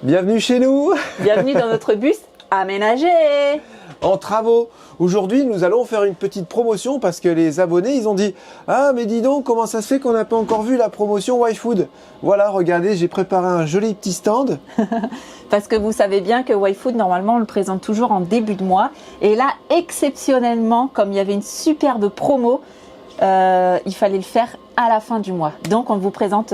Bienvenue chez nous. Bienvenue dans notre bus aménagé. En travaux. Aujourd'hui, nous allons faire une petite promotion parce que les abonnés, ils ont dit « Ah, mais dis donc, comment ça se fait qu'on n'a pas encore vu la promotion YFood ?» Voilà, regardez, j'ai préparé un joli petit stand. Parce que vous savez bien que YFood, normalement, on le présente toujours en début de mois. Et là, exceptionnellement, comme il y avait une superbe promo, il fallait le faire à la fin du mois. Donc, on vous présente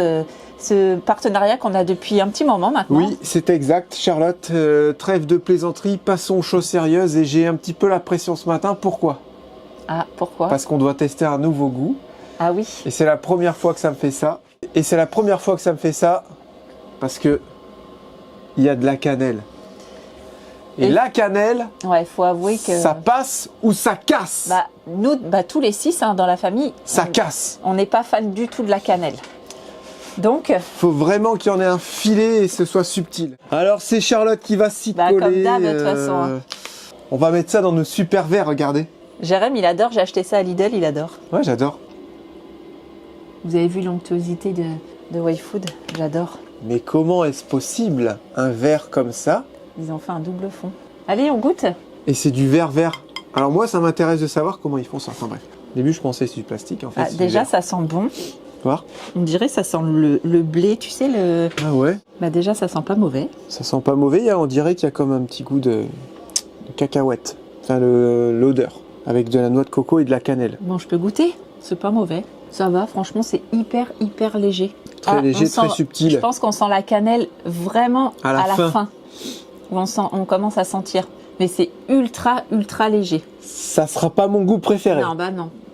ce partenariat qu'on a depuis un petit moment maintenant. Oui, c'est exact, Charlotte. Trêve de plaisanterie, passons aux choses sérieuses. Et j'ai un petit peu la pression ce matin. Pourquoi? Ah, pourquoi? Parce qu'on doit tester un nouveau goût. Ah oui. Et c'est la première fois que ça me fait ça. Et c'est la première fois que ça me fait ça parce que il y a de la cannelle. Et la cannelle, ouais, faut avouer que ça passe ou ça casse. Nous, tous les 6 dans la famille, ça casse. On n'est pas fan du tout de la cannelle. Donc, faut vraiment qu'il y en ait un filet et ce soit subtil. Alors c'est Charlotte qui va s'y coller. Comme d'hab, de toute façon. On va mettre ça dans nos super verres, regardez. Jérém, il adore, j'ai acheté ça à Lidl, il adore. Ouais, j'adore. Vous avez vu l'onctuosité de YFood, j'adore. Mais comment est-ce possible, un verre comme ça? Ils ont fait un double fond. Allez, on goûte. Et c'est du verre vert. Alors moi, ça m'intéresse de savoir comment ils font ça. Enfin bref. Au début, je pensais que c'était du plastique. En fait, déjà, ça sent bon. Voir. On dirait que ça sent le blé, tu sais, le... Ah ouais. Déjà, ça sent pas mauvais. Ça sent pas mauvais, on dirait qu'il y a comme un petit goût de cacahuète. Enfin, l'odeur. Avec de la noix de coco et de la cannelle. Bon, je peux goûter. C'est pas mauvais. Ça va, franchement, c'est hyper léger. Très léger, très subtil. Je pense qu'on sent la cannelle vraiment à la fin. Où on commence à sentir. Mais c'est ultra léger. Ça sera pas mon goût préféré. Non,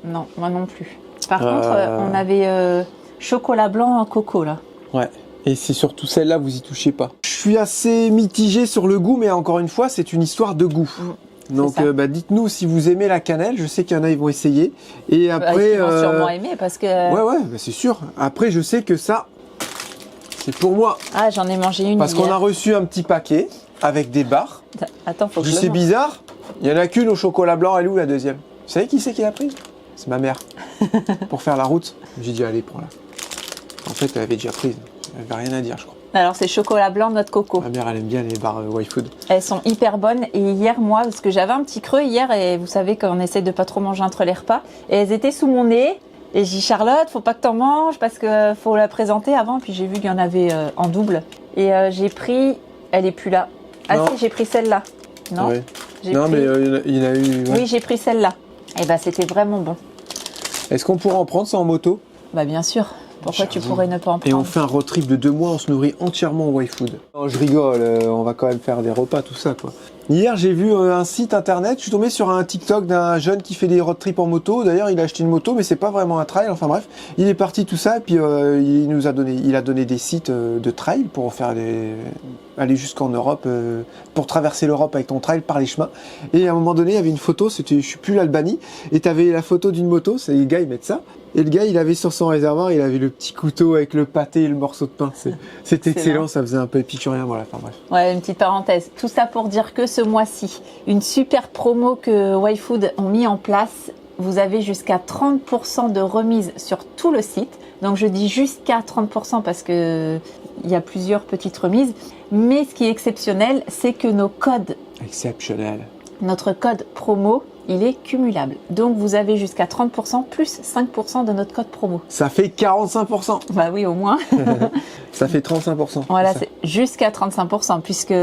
non, moi non plus. Par contre, on avait chocolat blanc en coco, là. Ouais, et c'est surtout celle-là, vous y touchez pas. Je suis assez mitigé sur le goût, mais encore une fois, c'est une histoire de goût. Donc, dites-nous si vous aimez la cannelle. Je sais qu'il y en a, ils vont essayer. Et après, ils vont sûrement aimer parce que... Ouais, c'est sûr. Après, je sais que ça, c'est pour moi. Ah, j'en ai mangé une parce qu'on a reçu un petit paquet avec des barres. Attends, faut que je c'est bizarre. Il y en a qu'une au chocolat blanc. Elle est où la deuxième? Vous savez qui c'est qui l'a prise? C'est ma mère. Pour faire la route. J'ai dit, allez, prends-la. En fait, elle avait déjà prise. Elle n'avait rien à dire, je crois. Alors, c'est chocolat blanc, noix de coco. Ma mère, elle aime bien les barres YFood. Elles sont hyper bonnes. Et hier, moi, parce que j'avais un petit creux hier, et vous savez qu'on essaie de pas trop manger entre les repas, et elles étaient sous mon nez. Et j'ai dit, Charlotte, faut pas que t'en manges parce que faut la présenter avant. Puis j'ai vu qu'il y en avait en double. Et j'ai pris... Elle est plus là. Ah non. Si, j'ai pris celle-là. Non, ouais. Non, mais il y en a eu... Ouais. Oui, j'ai pris celle-là. Et c'était vraiment bon. Est-ce qu'on pourra en prendre ça en moto? Bien sûr. Pourquoi tu pourrais ne pas en prendre? Et on fait un road trip de 2 mois, on se nourrit entièrement au YFood. Non, je rigole, on va quand même faire des repas, tout ça, quoi. Hier, j'ai vu un site internet, je suis tombé sur un TikTok d'un jeune qui fait des road trips en moto. D'ailleurs, il a acheté une moto, mais c'est pas vraiment un trail, enfin bref. Il est parti tout ça, et puis il a donné des sites de trail pour faire aller jusqu'en Europe, pour traverser l'Europe avec ton trail par les chemins. Et à un moment donné, il y avait une photo, c'était, je sais plus, l'Albanie, et tu avais la photo d'une moto, c'est les gars, ils mettent ça. Et le gars, il avait sur son réservoir, il avait le petit couteau avec le pâté et le morceau de pain. C'était excellent, ça faisait un peu épicurien, voilà, enfin bref. Ouais, une petite parenthèse. Tout ça pour dire que ce mois-ci, une super promo que YFood ont mis en place. Vous avez jusqu'à 30% de remise sur tout le site. Donc je dis jusqu'à 30% parce que il y a plusieurs petites remises. Mais ce qui est exceptionnel, c'est que nos codes... Exceptionnel. Notre code promo, il est cumulable. Donc vous avez jusqu'à 30% plus 5% de notre code promo. Ça fait 45%. Bah oui, au moins. Ça fait 35%. Voilà, c'est jusqu'à 35%, puisque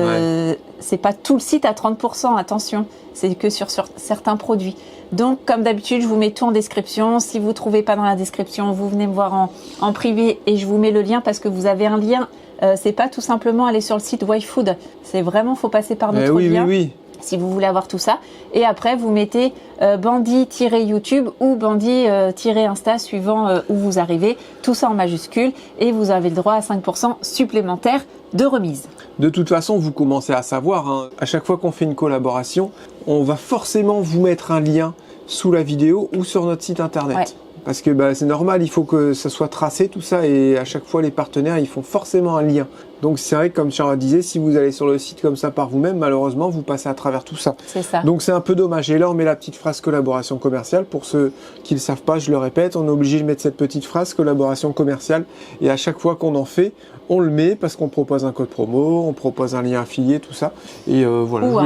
c'est pas tout le site à 30%, attention. C'est que sur certains produits. Donc, comme d'habitude, je vous mets tout en description. Si vous ne trouvez pas dans la description, vous venez me voir en privé et je vous mets le lien parce que vous avez un lien. C'est pas tout simplement aller sur le site YFood. C'est vraiment, faut passer par notre lien. Oui. Si vous voulez avoir tout ça. Et après, vous mettez Bandit-YouTube ou Bandit-Insta suivant où vous arrivez. Tout ça en majuscule. Et vous avez le droit à 5% supplémentaire de remise. De toute façon, vous commencez à savoir, hein, à chaque fois qu'on fait une collaboration, on va forcément vous mettre un lien sous la vidéo ou sur notre site internet. Ouais. Parce que c'est normal, il faut que ça soit tracé tout ça et à chaque fois les partenaires ils font forcément un lien Donc c'est vrai que comme Charlotte disait, si vous allez sur le site comme ça par vous-même, malheureusement vous passez à travers tout ça. C'est ça. Donc c'est un peu dommage. Et là on met la petite phrase collaboration commerciale. Pour ceux qui ne le savent pas, je le répète, on est obligé de mettre cette petite phrase collaboration commerciale. Et à chaque fois qu'on en fait, on le met parce qu'on propose un code promo, on propose un lien affilié, tout ça. Et voilà, Ou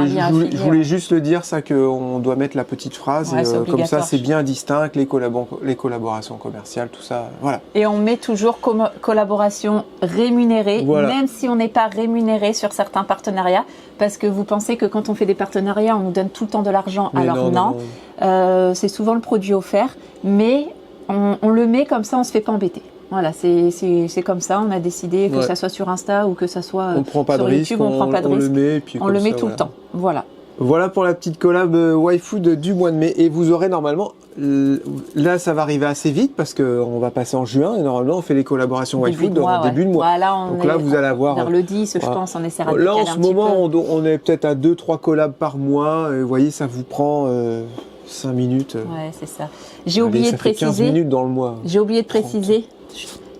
je voulais juste le dire, ça qu'on doit mettre la petite phrase. Ouais, et, comme ça c'est bien distinct, les collaborations commerciales, tout ça. Voilà. Et on met toujours collaboration rémunérée, Voilà. même si on n'est pas rémunéré sur certains partenariats, parce que vous pensez que quand on fait des partenariats, on nous donne tout le temps de l'argent. Mais Alors non. C'est souvent le produit offert, mais on le met comme ça, on se fait pas embêter. Voilà, c'est comme ça, on a décidé que ça soit sur Insta ou que ça soit on prend pas sur de risque, YouTube, on prend pas de on risque. le met, et puis On le met ça, tout le temps. Voilà. Voilà pour la petite collab YFood du mois de mai. Et vous aurez normalement, là ça va arriver assez vite parce qu'on va passer en juin et normalement on fait les collaborations YFood en début de mois. Voilà, donc là vous allez avoir vers le 10, je pense, on essaiera de là en décaler ce un petit moment peu. on est peut-être à 2-3 collabs par mois. Et vous voyez, ça vous prend 5 minutes. Ouais, c'est ça. J'ai oublié de ça fait 15 préciser. minutes dans le mois. J'ai oublié de préciser.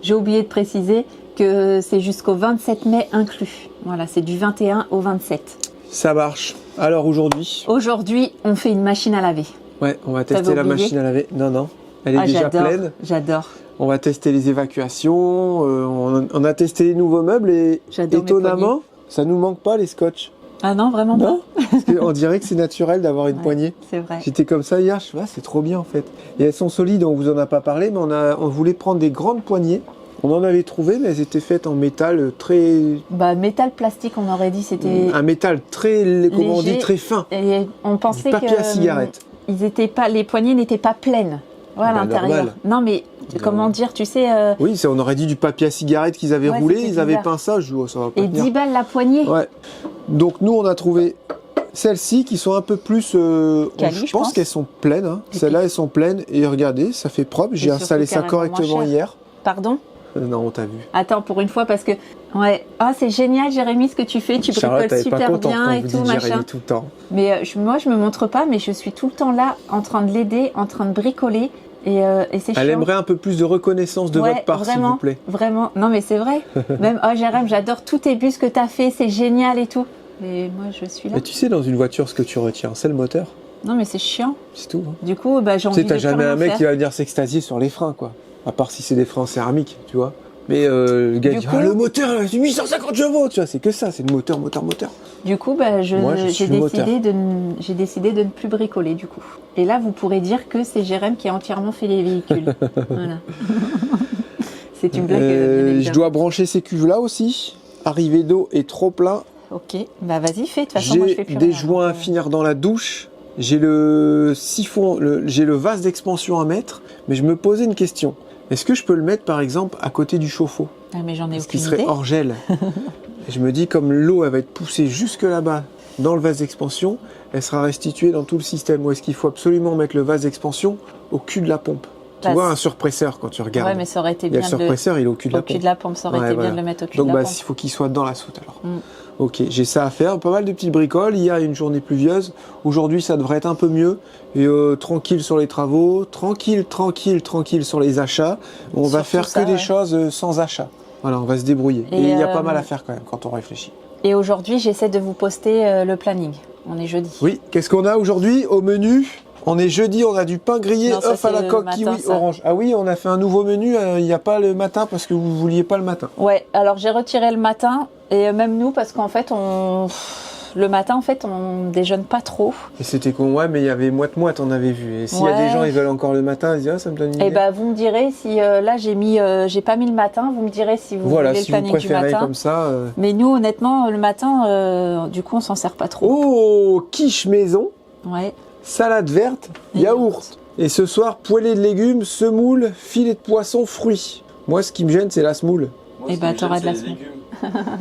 J'ai oublié de préciser que c'est jusqu'au 27 mai inclus. Voilà, c'est du 21 au 27. Ça marche. Alors aujourd'hui, on fait une machine à laver. ouais, on va tester la machine à laver. Non, elle est déjà pleine. J'adore. On va tester les évacuations. On a testé les nouveaux meubles et J'adore mes étonnamment, ça nous manque pas les scotch. Ah non, vraiment Non, parce qu'on dirait que c'est naturel d'avoir une pas. poignée. C'est vrai. J'étais comme ça hier, je sais pas, c'est trop bien en fait. Et elles sont solides, on vous en a pas parlé, mais on voulait prendre des grandes poignées. On en avait trouvé, mais elles étaient faites en métal très... Bah, métal plastique, on aurait dit, c'était... Un métal très, comment on dit, léger. très fin. Et on pensait Du papier que à cigarette. les poignées n'étaient pas pleines. Voilà, à l'intérieur. Normal. Non, mais comment dire, tu sais... Oui, on aurait dit du papier à cigarette qu'ils avaient Ouais, roulé, c'était ils avaient bizarre. peint ça, je dis, oh, ça va pas et tenir. 10 balles la poignée. Ouais. Donc nous, on a trouvé celles-ci qui sont un peu plus... Quali, je je pense pense. qu'elles sont pleines. Hein. Et Celles-là, elles sont pleines. Et regardez, ça fait propre. J'ai surtout installé ça carrément moins correctement cher. hier. Pardon? Non, on t'a vu. Attends, pour une fois, parce que... Ouais. Ah, c'est génial, Jérémy, ce que tu fais. Tu Charlotte, bricoles elle est pas super contente bien quand et vous tout, dites machin. Jérémy tout le temps. Mais moi, je me montre pas, mais je suis tout le temps là, en train de l'aider, en train de bricoler. Et c'est chiant. Elle aimerait un peu plus de reconnaissance de Ouais, votre part, s'il vraiment, vous plaît. Vraiment. Non, mais c'est vrai. Même, oh, Jérém, j'adore tous tes bus que t'as fait, c'est génial et tout. Mais moi, je suis là. Mais tu sais, dans une voiture, ce que tu retiens, c'est le moteur. Non, mais c'est chiant. C'est tout. Hein. Du coup, bah, j'ai Tu envie sais, de t'as plus jamais rien un mec faire. qui va venir s'extasier sur les freins, quoi. À part si c'est des freins en céramique, tu vois. Mais le gars Du dit, coup- ah, le moteur, c'est 850 chevaux, tu vois, c'est que ça, c'est le moteur. Du coup, bah, Moi, je suis j'ai moteur. décidé de ne plus bricoler, du coup. Et là, vous pourrez dire que c'est Jérém qui a entièrement fait les véhicules. Voilà. C'est une blague. bien Je évidemment. dois brancher ces cuves-là aussi. Arrivée d'eau et trop plein. Ok, bah vas-y, fais. De toute façon, moi, je J'ai fais plus des rien, joints à donc, finir dans la douche. J'ai le siphon, j'ai le vase d'expansion à mettre. Mais je me posais une question. Est-ce que je peux le mettre, par exemple, à côté du chauffe-eau? Ah, mais j'en ai Ce qui aucune serait idée. hors gel. Et je me dis, comme l'eau, elle va être poussée jusque là-bas, dans le vase d'expansion, elle sera restituée dans tout le système. Ou est-ce qu'il faut absolument mettre le vase d'expansion au cul de la pompe? Tu Bah, vois, un surpresseur, quand tu regardes. Ouais, mais ça aurait été Il y a bien le surpresseur, il est au cul de la au cul pompe. de la pompe. Ça aurait Ouais, été voilà. bien de le mettre au cul Donc, de la bah, pompe. il faut qu'il soit dans la soute, alors. Mm. Ok, j'ai ça à faire. Pas mal de petites bricoles. Hier, il y a une journée pluvieuse. Aujourd'hui, ça devrait être un peu mieux. Et tranquille sur les travaux. Tranquille sur les achats. On va Surtout faire ça, que des ouais. choses sans achat. Voilà, on va se débrouiller. Et, Et il y a pas mal à faire quand même, quand on réfléchit. Et aujourd'hui, j'essaie de vous poster le planning. On est jeudi. Oui, qu'est-ce qu'on a aujourd'hui au menu? On est jeudi, on a du pain grillé, Non, ça, œuf à c'est la le coque, matin, kiwi, ça. orange. Ah oui, on a fait un nouveau menu, il n'y a pas le matin parce que vous vouliez pas le matin. Ouais, alors j'ai retiré le matin et même nous parce qu'en fait le matin en fait on déjeune pas trop. Et c'était con, ouais, mais il y avait moite-moite, on avait vu. Et s'il y a Ouais. des gens, ils veulent encore le matin, ils disent, ah, ça me donne une Et idée. bah vous me direz si là j'ai pas mis le matin, vous me direz si vous Voilà, voulez si le vous planning du préférez matin. comme ça. Mais nous honnêtement le matin du coup on s'en sert pas trop. Oh, quiche maison, Ouais. salade verte, Et yaourt. Et ce soir, poêlée de légumes, semoule, filet de poisson, fruits. Moi, ce qui me gêne, c'est la semoule. Et bah t'auras de la semaine.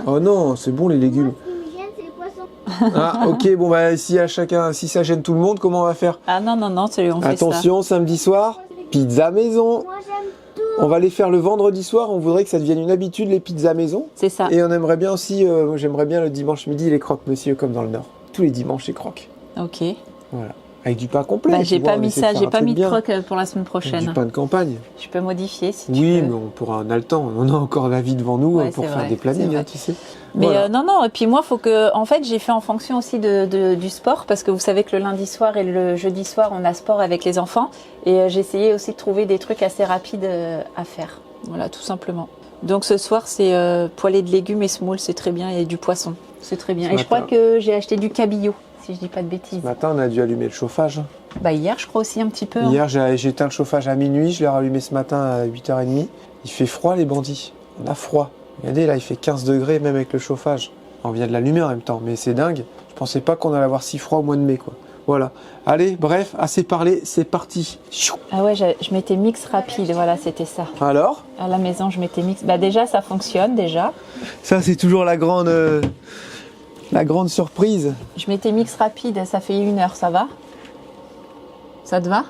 Oh non, c'est bon les légumes. Ce qui me gêne, c'est les poissons. Ah, ok, bon, bah, si ça gêne tout le monde, comment on va faire? Ah non on fait ça. Attention, samedi soir, pizza maison. Moi, j'aime tout. On va les faire le vendredi soir, on voudrait que ça devienne une habitude, les pizzas maison. C'est ça. Et on aimerait bien aussi, j'aimerais bien le dimanche midi, les croque-monsieur comme dans le Nord. Tous les dimanches, les croques. Ok. Voilà. Avec du pain complet. Bah, tu j'ai vois, pas on mis essaie de ça, faire j'ai un pas truc mis de bien. croque pour la semaine Avec prochaine. du pain de campagne. Je peux modifier si tu Oui, veux. mais on a le temps. On a encore la vie devant nous Ouais, pour c'est faire vrai, des plannings, c'est vrai. tu sais. Mais Voilà. non, et puis moi, faut que, en fait, j'ai fait en fonction aussi du sport, parce que vous savez que le lundi soir et le jeudi soir, on a sport avec les enfants, et j'ai essayé aussi de trouver des trucs assez rapides à faire. Voilà, tout simplement. Donc ce soir, c'est poêlée de légumes et semoule, c'est très bien, et du poisson, c'est très bien. Ce Et je crois matin. que j'ai acheté du cabillaud, si je dis pas de bêtises. Ce matin, on a dû allumer le chauffage. Bah hier, je crois aussi un petit peu. Hein. Hier, j'ai éteint le chauffage à minuit. Je l'ai rallumé ce matin à 8h30. Il fait froid, les bandits. On a froid. Regardez, là, il fait 15 degrés, même avec le chauffage. On vient de l'allumer en même temps, mais c'est dingue. Je pensais pas qu'on allait avoir si froid au mois de mai, quoi. Voilà. Allez, bref, assez parlé, c'est parti. Chou. Ah ouais, je mettais mix rapide, voilà, c'était ça. Alors, À la maison, je mettais mix. Bah déjà, ça fonctionne, déjà. ça, c'est toujours la grande surprise. Je mettais mix rapide, ça fait 1 heure, ça va? Ça te va?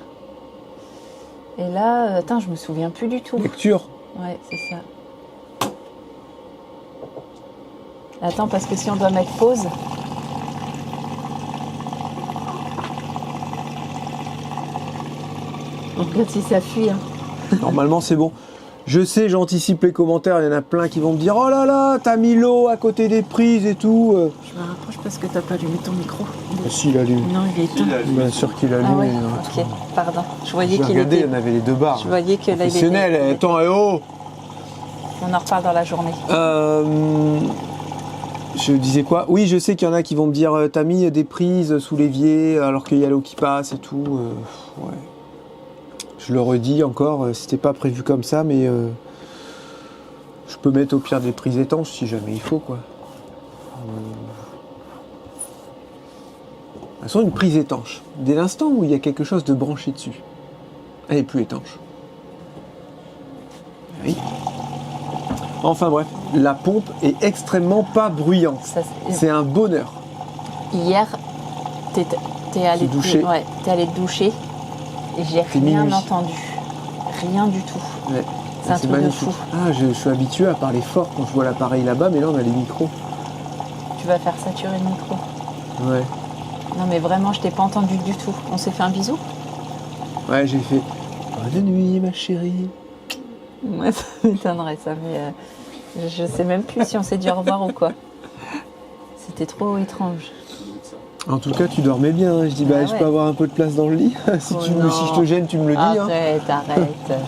Et là, attends, je me souviens plus du tout. Lecture. Ouais, c'est ça. Attends, parce que si on doit mettre pause. Donc regarde si ça fuit. Hein. Normalement, c'est bon. Je sais, j'anticipe les commentaires. Il y en a plein qui vont me dire: oh là là, t'as mis l'eau à côté des prises et tout. Je me rapproche parce que t'as pas allumé ton micro. Si, il allume. Non, il est éteint. Bien sûr qu'il allume. Ah ouais, il y en a. ok, pardon. Je voyais J'ai qu'il regardé, était. il y en avait les deux barres. Je voyais que là, il était. Professionnel, attends, eh oh. On en reparle dans la journée. Je disais quoi? Oui, je sais qu'il y en a qui vont me dire: t'as mis des prises sous l'évier alors qu'il y a l'eau qui passe et tout. Ouais. Je le redis encore, c'était pas prévu comme ça, mais je peux mettre au pire des prises étanches si jamais il faut, quoi. De toute façon, une prise étanche, dès l'instant où il y a quelque chose de branché dessus, elle est plus étanche. Oui. Enfin bref, la pompe est extrêmement pas bruyante. Ça, C'est un bonheur. hier, t'es allé Se doucher. Ouais, t'es allé te doucher et j'ai C'est rien minuit. entendu. Rien du tout. Ouais. C'est un truc de magnifique. fou. Ah, je suis habitué à parler fort quand je vois l'appareil là-bas, mais là on a les micros. Tu vas faire saturer le micro. Ouais. Non mais vraiment, je t'ai pas entendu du tout. On s'est fait un bisou? Ouais, j'ai fait bonne nuit, ma chérie. Ouais, ça m'étonnerait ça, mais je sais même plus si on s'est dit au revoir ou quoi. C'était trop étrange. En tout cas, tu dormais bien. Hein. Je dis, bah, Ah je ouais. peux avoir un peu de place dans le lit. si, Oh si non. je te gêne, tu me le dis. Hein. Arrête.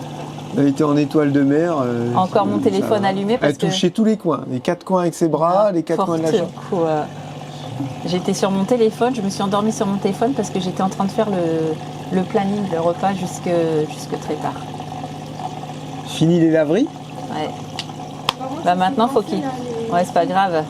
Elle était en étoile de mer. Encore mon ça téléphone va. allumé parce Elle que... touchait tous les coins. Les 4 coins avec ses bras, les 4 coins de la chambre. N'importe quoi. J'étais sur mon téléphone, je me suis endormie sur mon téléphone parce que j'étais en train de faire le planning, le repas jusque très tard. Fini les laveries. Ouais. Bah maintenant, faut qu'il... Ouais, c'est pas grave.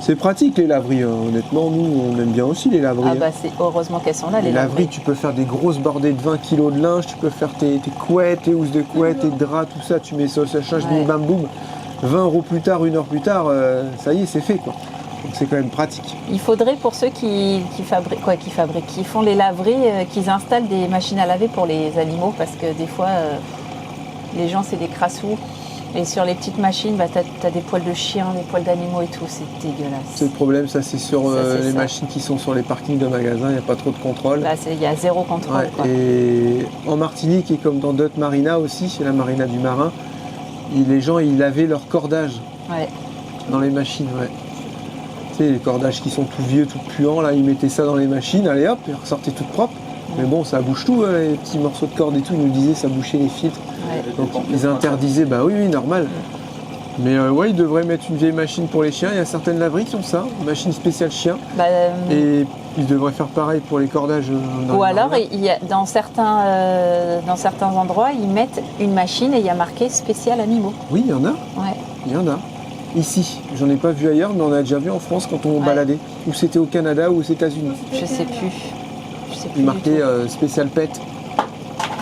C'est pratique les laveries. Hein. Honnêtement, nous, on aime bien aussi les laveries. Ah hein. bah c'est heureusement qu'elles sont là, Les laveries, tu peux faire des grosses bordées de 20 kg de linge, tu peux faire tes couettes, tes housses de couettes, tes draps, tout ça, tu mets ça au séchage, Ouais. bim bam boum. 20 € plus tard, 1 heure plus tard, ça y est, c'est fait, quoi. Donc c'est quand même pratique. Il faudrait pour ceux qui font les laveries, qu'ils installent des machines à laver pour les animaux parce que des fois, les gens c'est des crassous. Et sur les petites machines, bah, t'as des poils de chiens, des poils d'animaux et tout, c'est dégueulasse. C'est le problème, ça c'est sur Ça, c'est les ça. machines qui sont sur les parkings de magasins, il n'y a pas trop de contrôle. Là, il y a zéro contrôle. Ouais, Quoi. et en Martinique et comme dans d'autres marinas aussi, chez la marina du Marin, les gens ils lavaient leur cordage Ouais. dans les machines. Ouais. Tu sais, les cordages qui sont tout vieux, tout puants, là ils mettaient ça dans les machines, allez hop, ils ressortaient tout propre. Mais bon, ça bouche tout, les petits morceaux de corde et tout, ils nous disaient ça bouchait les filtres. Ouais. Donc ils interdisaient, bah oui, normal. Mais ouais, ils devraient mettre une vieille machine pour les chiens. Il y a certaines laveries qui ont ça, une machine spéciale chien. Bah, Et ils devraient faire pareil pour les cordages. Dans ou les alors, marinas. il y a, dans certains endroits, ils mettent une machine et il y a marqué spécial animaux. Oui, il y en a, Ouais. il y en a. Ici, j'en ai pas vu ailleurs, mais on a déjà vu en France quand on Ouais. baladait. Ou c'était au Canada ou aux États-Unis. Je sais plus. Je sais plus. Il du marquait tout. spécial pet.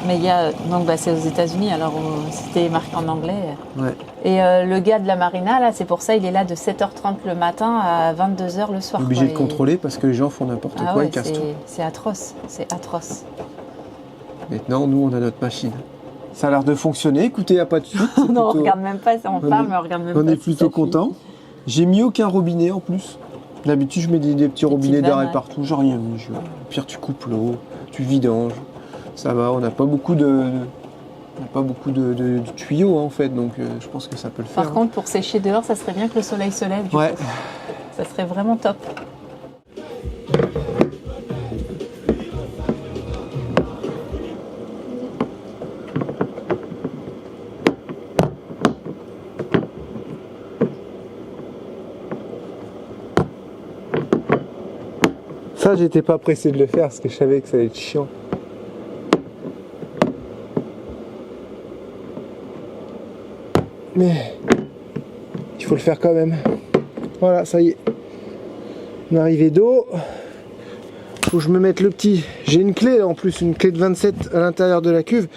Mais il y a donc bah, c'est aux États-Unis, alors c'était marqué en anglais. Ouais. Et le gars de la marina, là, c'est pour ça, il est là de 7h30 le matin à 22h le soir. Obligé quoi. de contrôler parce que les gens font n'importe Ah quoi, ouais, ils cassent tout. c'est atroce, c'est atroce. Maintenant, nous, on a notre machine. Ça a l'air de fonctionner. Écoutez, il n'y a pas de suite. c'est Non, on plutôt- regarde même pas, on parle, mais on regarde même pas. On est si plutôt ça fuit. content. J'ai mis aucun robinet en plus. D'habitude, je mets des petits robinets vannes, d'arrêt ouais. partout, j'ai rien mis. Au pire, tu coupes l'eau, tu vidanges. Ça va, on n'a pas beaucoup de tuyaux hein, en fait, donc je pense que ça peut le faire. Par contre, pour sécher dehors, ça serait bien que le soleil se lève. Du Ouais. coup. Ça serait vraiment top. Ça, j'étais pas pressé de le faire parce que je savais que ça allait être chiant. Mais il faut le faire quand même. Voilà, ça y est. Une arrivée d'eau. Faut que je me mette le petit. J'ai une clé en plus, une clé de 27 à l'intérieur de la cuve.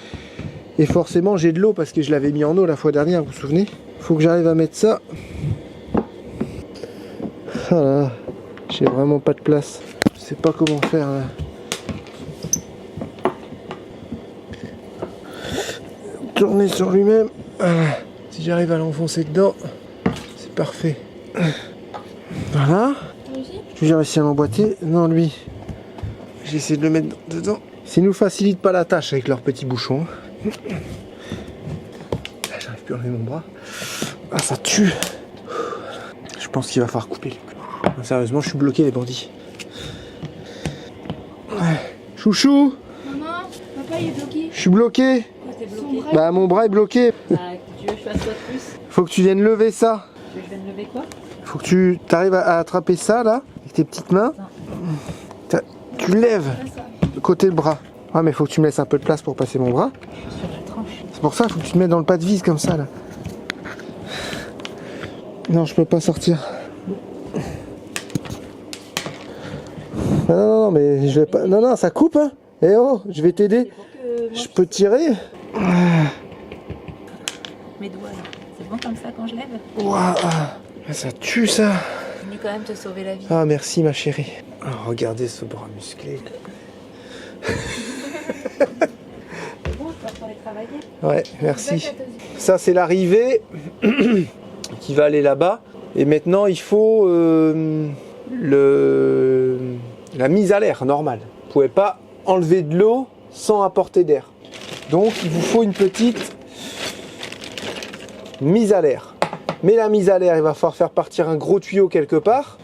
Et forcément, j'ai de l'eau parce que je l'avais mis en eau la fois dernière, vous vous souvenez? Faut que j'arrive à mettre ça. Voilà. J'ai vraiment pas de place. Je sais pas comment faire là. Tourner sur lui-même. Voilà. Si j'arrive à l'enfoncer dedans, c'est parfait. Voilà. J'ai réussi à l'emboîter. Non, lui, j'ai essayé de le mettre dedans. S'ils nous facilitent pas la tâche avec leurs petits bouchons. J'arrive plus à enlever mon bras. Ah, ça tue. Je pense qu'il va falloir couper les coups. Sérieusement, je suis bloqué, les bandits. Chouchou, Maman, papa il est bloqué. je suis bloqué. T'es bloqué. Bah, mon bras est bloqué. Tu veux que je fasse quoi de plus? Faut que tu viennes lever ça. Tu veux que je vienne lever quoi? Faut que tu arrives à attraper ça là, avec tes petites mains. Tu lèves le côté de bras. Ah, mais faut que tu me laisses un peu de place pour passer mon bras. Sur la tranche. C'est pour ça, faut que tu te mettes dans le pas de vis comme ça là. Non, je peux pas sortir. Non, mais je vais pas. Non, ça coupe, hein. Eh oh, je vais t'aider. Je peux tirer. Mes doigts, là. C'est bon comme ça quand je lève? Waouh, ça tue ça. Je suis venu quand même te sauver la vie. Ah, merci ma chérie. Oh, regardez ce bras musclé. C'est bon, je peux aller travailler. Ouais, merci. Ça, c'est l'arrivée qui va aller là-bas. Et maintenant, il faut la mise à l'air normale. Vous ne pouvez pas enlever de l'eau sans apporter d'air. Donc, il vous faut une petite mise à l'air. Mais la mise à l'air, il va falloir faire partir un gros tuyau quelque part.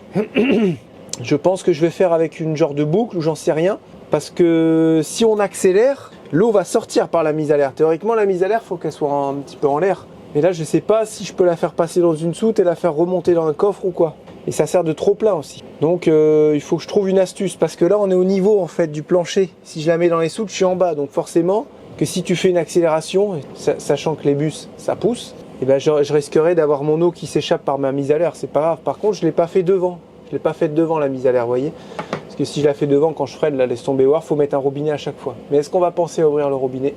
Je pense que je vais faire avec une genre de boucle ou j'en sais rien. Parce que si on accélère, l'eau va sortir par la mise à l'air. Théoriquement, la mise à l'air, il faut qu'elle soit un petit peu en l'air. Mais là, je ne sais pas si je peux la faire passer dans une soute et la faire remonter dans un coffre ou quoi. Et ça sert de trop plein aussi. Donc, il faut que je trouve une astuce. Parce que là, on est au niveau en fait du plancher. Si je la mets dans les soutes, je suis en bas. Donc forcément, que si tu fais une accélération, sachant que les bus, ça pousse, et ben, je risquerais d'avoir mon eau qui s'échappe par ma mise à l'air. C'est pas grave. Par contre, je ne l'ai pas fait devant. Je ne l'ai pas fait devant la mise à l'air, vous voyez. Parce que si je la fais devant, quand je freine, là, laisse tomber voir, faut mettre un robinet à chaque fois. Mais est-ce qu'on va penser à ouvrir le robinet?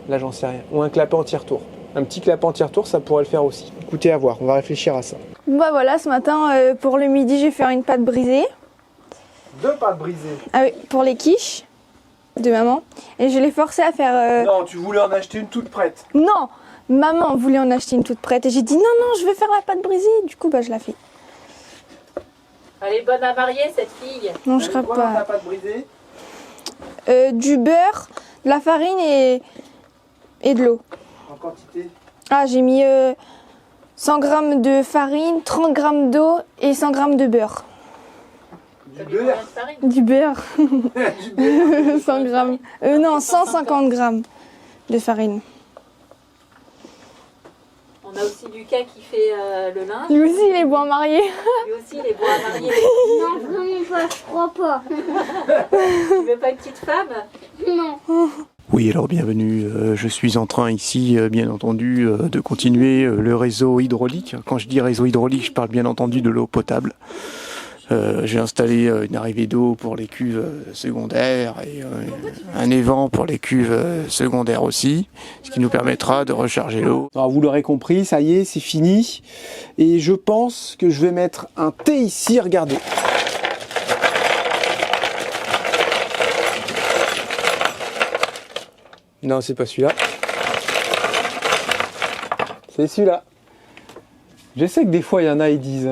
Là, j'en sais rien. Ou un clapet anti-retour. Un petit clapet anti-retour, ça pourrait le faire aussi. Écoutez, à voir, on va réfléchir à ça. Bah voilà, ce matin, pour le midi, je vais faire une pâte brisée. 2 pâtes brisées. Ah oui, pour les quiches de maman. Et je l'ai forcée à faire... Non, tu voulais en acheter une toute prête. Non, maman voulait en acheter une toute prête. Et j'ai dit non, je veux faire la pâte brisée. Du coup, bah je la fais. Elle est bonne à marier, cette fille. Non, je crois Quoi dans ta pas. pâte brisée? Du beurre, de la farine et de l'eau. En quantité? Ah, j'ai mis 100 g de farine, 30 g d'eau et 100 g de beurre. Du beurre? Du beurre, Du beurre. 100 g. Non, 150 g de farine. On a aussi Lucas qui fait le linge. Lui aussi, il est bon à marier. Lui aussi, il est bon à marier. Non, vraiment pas, je crois pas. Tu veux pas une petite femme? Non. Oui, alors bienvenue. Je suis en train ici, bien entendu, de continuer le réseau hydraulique. Quand je dis réseau hydraulique, je parle bien entendu de l'eau potable. J'ai installé une arrivée d'eau pour les cuves secondaires et un évent pour les cuves secondaires aussi, ce qui nous permettra de recharger l'eau. Alors, vous l'aurez compris, ça y est, c'est fini. Et je pense que je vais mettre un thé ici, regardez. Non, c'est pas celui-là. C'est celui-là. Je sais que des fois, il y en a, ils disent...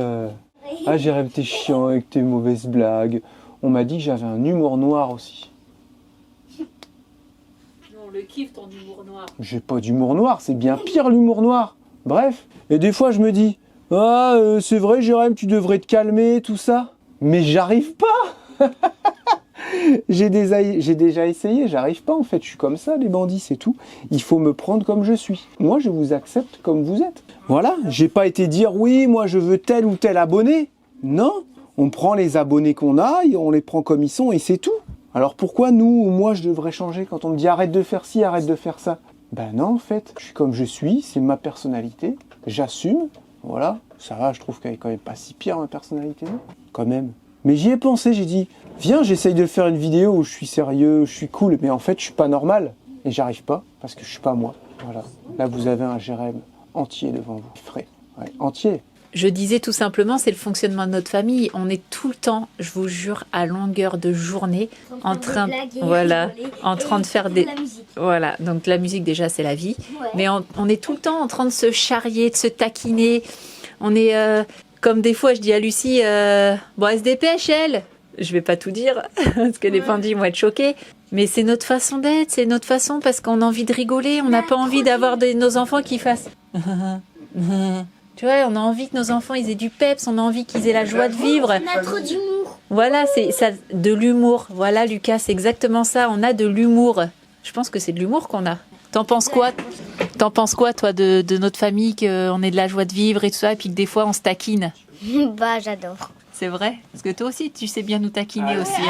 Ah, Jérém, t'es chiant avec tes mauvaises blagues. On m'a dit que j'avais un humour noir aussi. Non, on le kiffe ton humour noir. J'ai pas d'humour noir, c'est bien pire l'humour noir. Bref. Et des fois, je me dis, ah, c'est vrai, Jérém, tu devrais te calmer, tout ça. Mais j'arrive pas. J'ai déjà essayé, j'arrive pas en fait. Je suis comme ça, les bandits, c'est tout. Il faut me prendre comme je suis. Moi, je vous accepte comme vous êtes. Voilà, j'ai pas été dire, oui, moi, je veux tel ou tel abonné. Non, on prend les abonnés qu'on a, et on les prend comme ils sont, et c'est tout. Alors pourquoi nous ou moi, je devrais changer quand on me dit, arrête de faire ci, arrête de faire ça? Ben non, en fait, je suis comme je suis, c'est ma personnalité, j'assume, voilà. Ça va, je trouve qu'elle est quand même pas si pire, ma personnalité, non? Quand même. Mais j'y ai pensé, j'ai dit, viens, j'essaye de faire une vidéo où je suis sérieux, je suis cool, mais en fait, je suis pas normal. Et j'arrive pas, parce que je suis pas moi. Voilà. Là, vous avez un Jérém entier devant vous. Frais. Ouais, entier. Je disais tout simplement, c'est le fonctionnement de notre famille. On est tout le temps, je vous jure, à longueur de journée, en train de faire des... Voilà, donc la musique déjà, c'est la vie. Ouais. Mais on est tout le temps en train de se charrier, de se taquiner. On est... Comme des fois, je dis à Lucie, bon, elle se dépêche, elle. Je vais pas tout dire, parce que les bandits vont être choqués. Mais c'est notre façon d'être, c'est notre façon, parce qu'on a envie de rigoler. On n'a pas envie d'avoir nos enfants qui fassent... Tu vois, on a envie que nos enfants, ils aient du peps, on a envie qu'ils aient la joie de vivre. On a trop d'humour. Voilà, c'est ça, de l'humour. Voilà, Lucas, c'est exactement ça. On a de l'humour. Je pense que c'est de l'humour qu'on a. T'en penses quoi? T'en penses quoi, toi, de notre famille, qu'on ait de la joie de vivre et tout ça, et puis que des fois, on se taquine? Bah, j'adore. C'est vrai? Parce que toi aussi, tu sais bien nous taquiner aussi.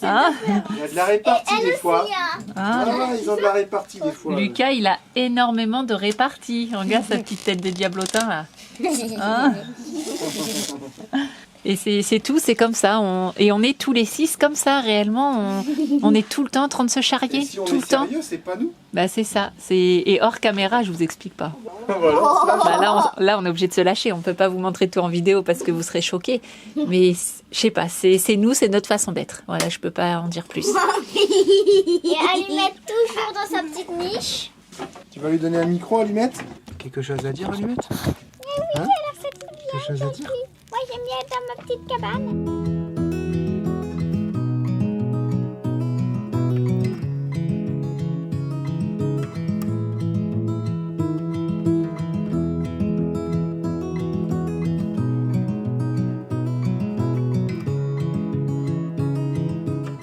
Hein? Il y a de la répartie des fois. Ah. Ils ont de la répartie des fois. Lucas, il a énormément de réparties. Regarde sa petite tête de diablotin, là. Hein? Et c'est tout, c'est comme ça. Et on est tous les 6 comme ça, réellement. On est tout le temps en train de se charrier. Et si on tout est le temps. sérieux, c'est pas nous. Bah, c'est ça. Et hors caméra, je vous explique pas. Voilà, on se lâche. Bah, là, on est obligé de se lâcher. On peut pas vous montrer tout en vidéo parce que vous serez choqués. Mais je sais pas, c'est nous, c'est notre façon d'être. Voilà, je peux pas en dire plus. Et Allumette toujours dans sa petite niche. Tu vas lui donner un micro, Allumette? Quelque chose à dire, Allumette? Hein? Quelque chose à dire? Moi, j'aime bien être dans ma petite cabane.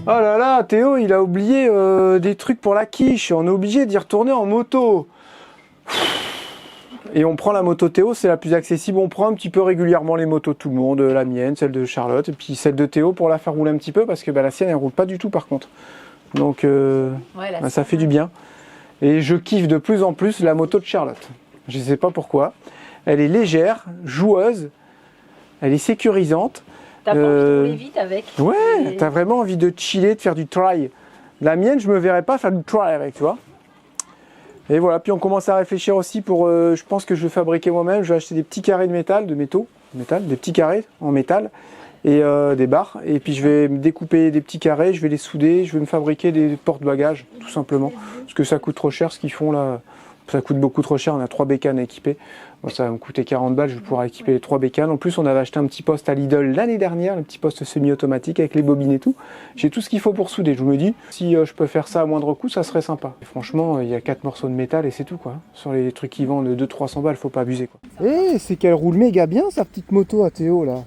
Oh là là, Théo, il a oublié des trucs pour la quiche. On est obligé d'y retourner en moto. Et on prend la moto Théo, c'est la plus accessible. On prend un petit peu régulièrement les motos de tout le monde, la mienne, celle de Charlotte, et puis celle de Théo pour la faire rouler un petit peu, parce que bah, la sienne, elle roule pas du tout par contre. Donc bah, ça fait du bien. Et je kiffe de plus en plus la moto de Charlotte. Je sais pas pourquoi. Elle est légère, joueuse, elle est sécurisante. T'as pas envie de rouler vite avec? Ouais, t'as vraiment envie de chiller, de faire du try. La mienne, je me verrais pas faire du try avec, tu vois. Et voilà, puis on commence à réfléchir aussi pour, je pense que je vais fabriquer moi-même, je vais acheter des petits carrés de métal, des petits carrés en métal, et des barres, et puis je vais me découper des petits carrés, je vais les souder, je vais me fabriquer des porte-bagages, tout simplement, parce que ça coûte trop cher ce qu'ils font là, ça coûte beaucoup trop cher, on a 3 bécanes à équiper. Bon, ça va me coûter 40 balles, je vais pouvoir équiper les 3 bécanes. En plus, on avait acheté un petit poste à Lidl l'année dernière, le petit poste semi-automatique avec les bobines et tout. J'ai tout ce qu'il faut pour souder. Je me dis, si je peux faire ça à moindre coût, ça serait sympa. Et franchement, il y a 4 morceaux de métal et c'est tout, quoi. Sur les trucs qui vendent 200-300 balles, faut pas abuser, quoi. Eh, c'est qu'elle roule méga bien, sa petite moto à Théo, là.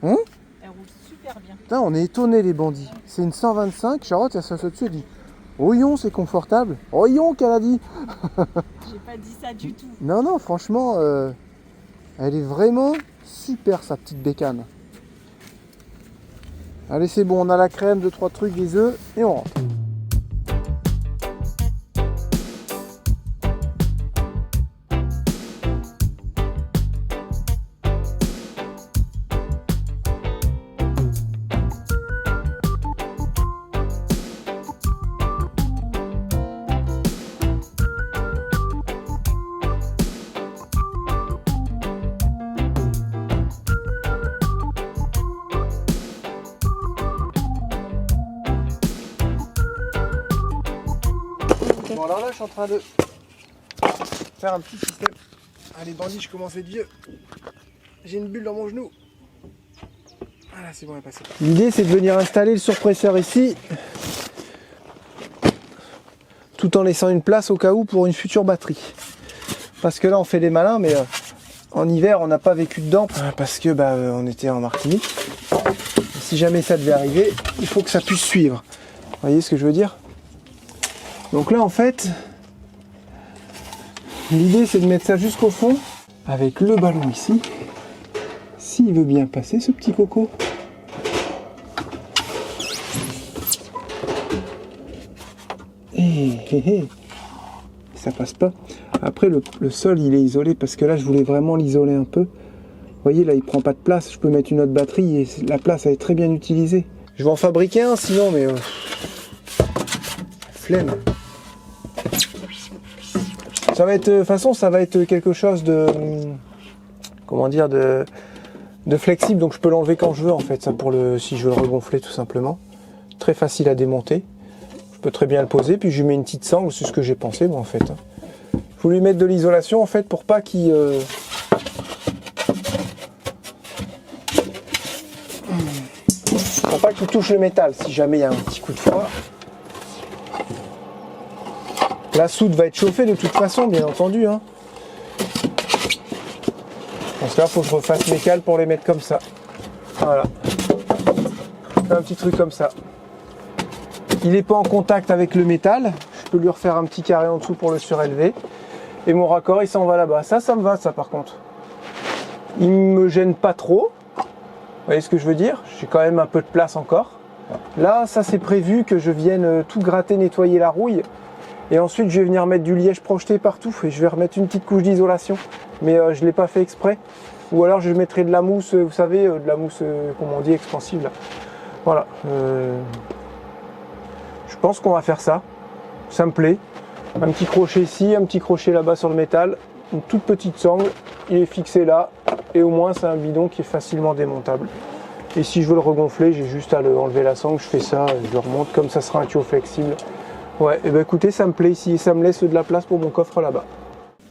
Hein? Elle roule super bien. Putain, on est étonnés, les bandits. C'est une 125, Charlotte, elle s'assoit dessus, elle dit, Oyon, c'est confortable. Oyon, qu'elle a dit. J'ai pas dit ça du tout. Non, non, franchement, elle est vraiment super, sa petite bécane. Allez, c'est bon, on a la crème, 2-3 trucs, des œufs, et on rentre. Bon, alors là, je suis en train de faire un petit système. Allez, bandit, je commence à être vieux. J'ai une bulle dans mon genou. Voilà, c'est bon, elle est passée. L'idée, c'est de venir installer le surpresseur ici, tout en laissant une place au cas où pour une future batterie. Parce que là, on fait les malins, mais en hiver, on n'a pas vécu dedans parce que on était en Martinique. Et si jamais ça devait arriver, il faut que ça puisse suivre. Vous voyez ce que je veux dire? Donc là, en fait, l'idée, c'est de mettre ça jusqu'au fond avec le ballon ici. S'il veut bien passer, ce petit coco. Ça passe pas. Après, le sol, il est isolé parce que là, je voulais vraiment l'isoler un peu. Vous voyez, là, il prend pas de place. Je peux mettre une autre batterie et la place, elle est très bien utilisée. Je vais en fabriquer un sinon, mais flemme. Ça va être, de toute façon, ça va être quelque chose de, comment dire, de flexible. Donc, je peux l'enlever quand je veux, en fait, ça si je veux le regonfler, tout simplement. Très facile à démonter. Je peux très bien le poser, puis je lui mets une petite sangle, c'est ce que j'ai pensé, moi, en fait. Je voulais lui mettre de l'isolation, en fait, pour pas qu'il touche le métal, si jamais il y a un petit coup de froid. La soude va être chauffée de toute façon, bien entendu. Hein. Parce que là, il faut que je refasse mes cales pour les mettre comme ça. Voilà. Un petit truc comme ça. Il n'est pas en contact avec le métal. Je peux lui refaire un petit carré en dessous pour le surélever. Et mon raccord, il s'en va là-bas. Ça me va, ça, par contre. Il me gêne pas trop. Vous voyez ce que je veux dire? J'ai quand même un peu de place encore. Là, ça, c'est prévu que je vienne tout gratter, nettoyer la rouille. Et ensuite, je vais venir mettre du liège projeté partout. Et je vais remettre une petite couche d'isolation. Mais je ne l'ai pas fait exprès. Ou alors, je mettrai de la mousse, vous savez, de la mousse, comment on dit, expansive. Là. Voilà. Je pense qu'on va faire ça. Ça me plaît. Un petit crochet ici, un petit crochet là-bas sur le métal. Une toute petite sangle. Il est fixé là. Et au moins, c'est un bidon qui est facilement démontable. Et si je veux le regonfler, j'ai juste à enlever la sangle. Je fais ça, je le remonte. Comme ça sera un tuyau flexible. Ouais, et ben écoutez, ça me plaît ici. Et ça me laisse de la place pour mon coffre là-bas.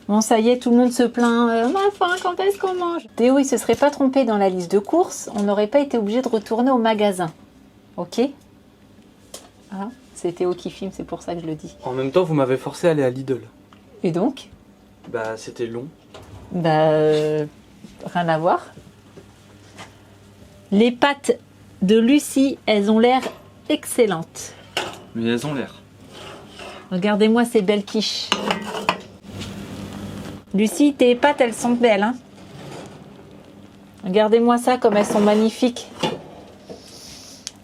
Bon, ça y est, tout le monde se plaint. Ma faim, quand est-ce qu'on mange? Théo, il se serait pas trompé dans la liste de courses. On n'aurait pas été obligé de retourner au magasin. Ok? Ah, c'est Théo qui filme, c'est pour ça que je le dis. En même temps, vous m'avez forcé à aller à Lidl. Et donc? Bah, c'était long. Bah, rien à voir. Les pâtes de Lucie, elles ont l'air excellentes. Mais elles ont l'air. Regardez-moi ces belles quiches. Lucie, tes pâtes, elles sont belles, hein? Regardez-moi ça, comme elles sont magnifiques.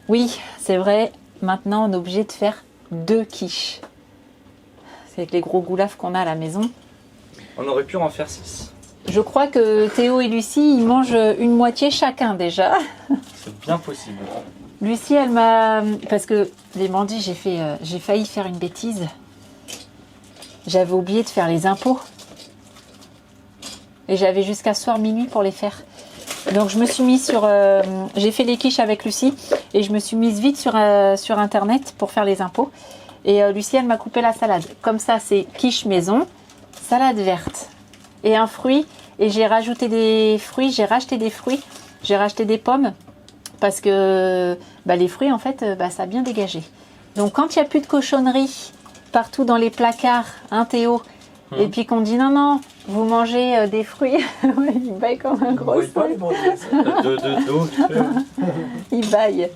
Oui, c'est vrai. Maintenant, on est obligé de faire 2 quiches. C'est avec les gros goulafs qu'on a à la maison. On aurait pu en faire 6. Je crois que Théo et Lucie, ils mangent une moitié chacun déjà. C'est bien possible. Lucie, elle m'a... Parce que les mandis, j'ai failli faire une bêtise. J'avais oublié de faire les impôts. Et j'avais jusqu'à ce soir minuit pour les faire. Donc je me suis mise sur... j'ai fait les quiches avec Lucie. Et je me suis mise vite sur Internet pour faire les impôts. Et Lucie, elle m'a coupé la salade. Comme ça, c'est quiche maison, salade verte. Et un fruit. Et j'ai rajouté des fruits. J'ai racheté des fruits. J'ai racheté des pommes. Parce que les fruits, en fait, ça a bien dégagé. Donc quand il n'y a plus de cochonneries partout dans les placards, hein Théo, et puis qu'on dit non, vous mangez des fruits, il baille comme un gros sac. Il baille.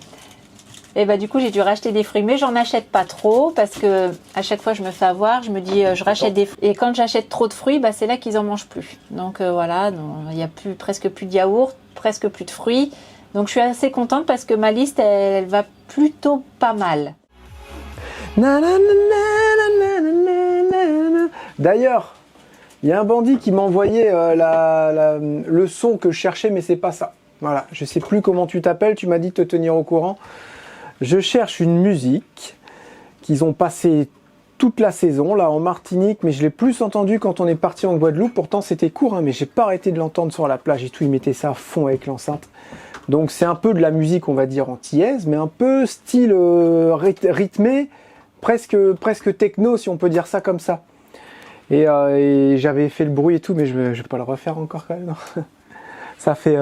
Et du coup, j'ai dû racheter des fruits, mais j'en achète pas trop parce que à chaque fois, je me fais avoir. Je me dis, je rachète des fruits. Et quand j'achète trop de fruits, c'est là qu'ils en mangent plus. Donc voilà, il y a presque plus de yaourt, presque plus de fruits. Donc je suis assez contente parce que ma liste, elle va plutôt pas mal. D'ailleurs, il y a un bandit qui m'a envoyé le son que je cherchais, mais c'est pas ça. Voilà, je sais plus comment tu t'appelles, tu m'as dit de te tenir au courant. Je cherche une musique qu'ils ont passée toute la saison, là en Martinique, mais je l'ai plus entendu quand on est parti en Guadeloupe. Pourtant c'était court, hein, mais j'ai pas arrêté de l'entendre sur la plage et tout, ils mettaient ça à fond avec l'enceinte. Donc c'est un peu de la musique, on va dire, antillaise, mais un peu style rythmé, presque techno, si on peut dire ça comme ça. Et j'avais fait le bruit et tout, mais je vais pas le refaire encore quand même. Ça fait...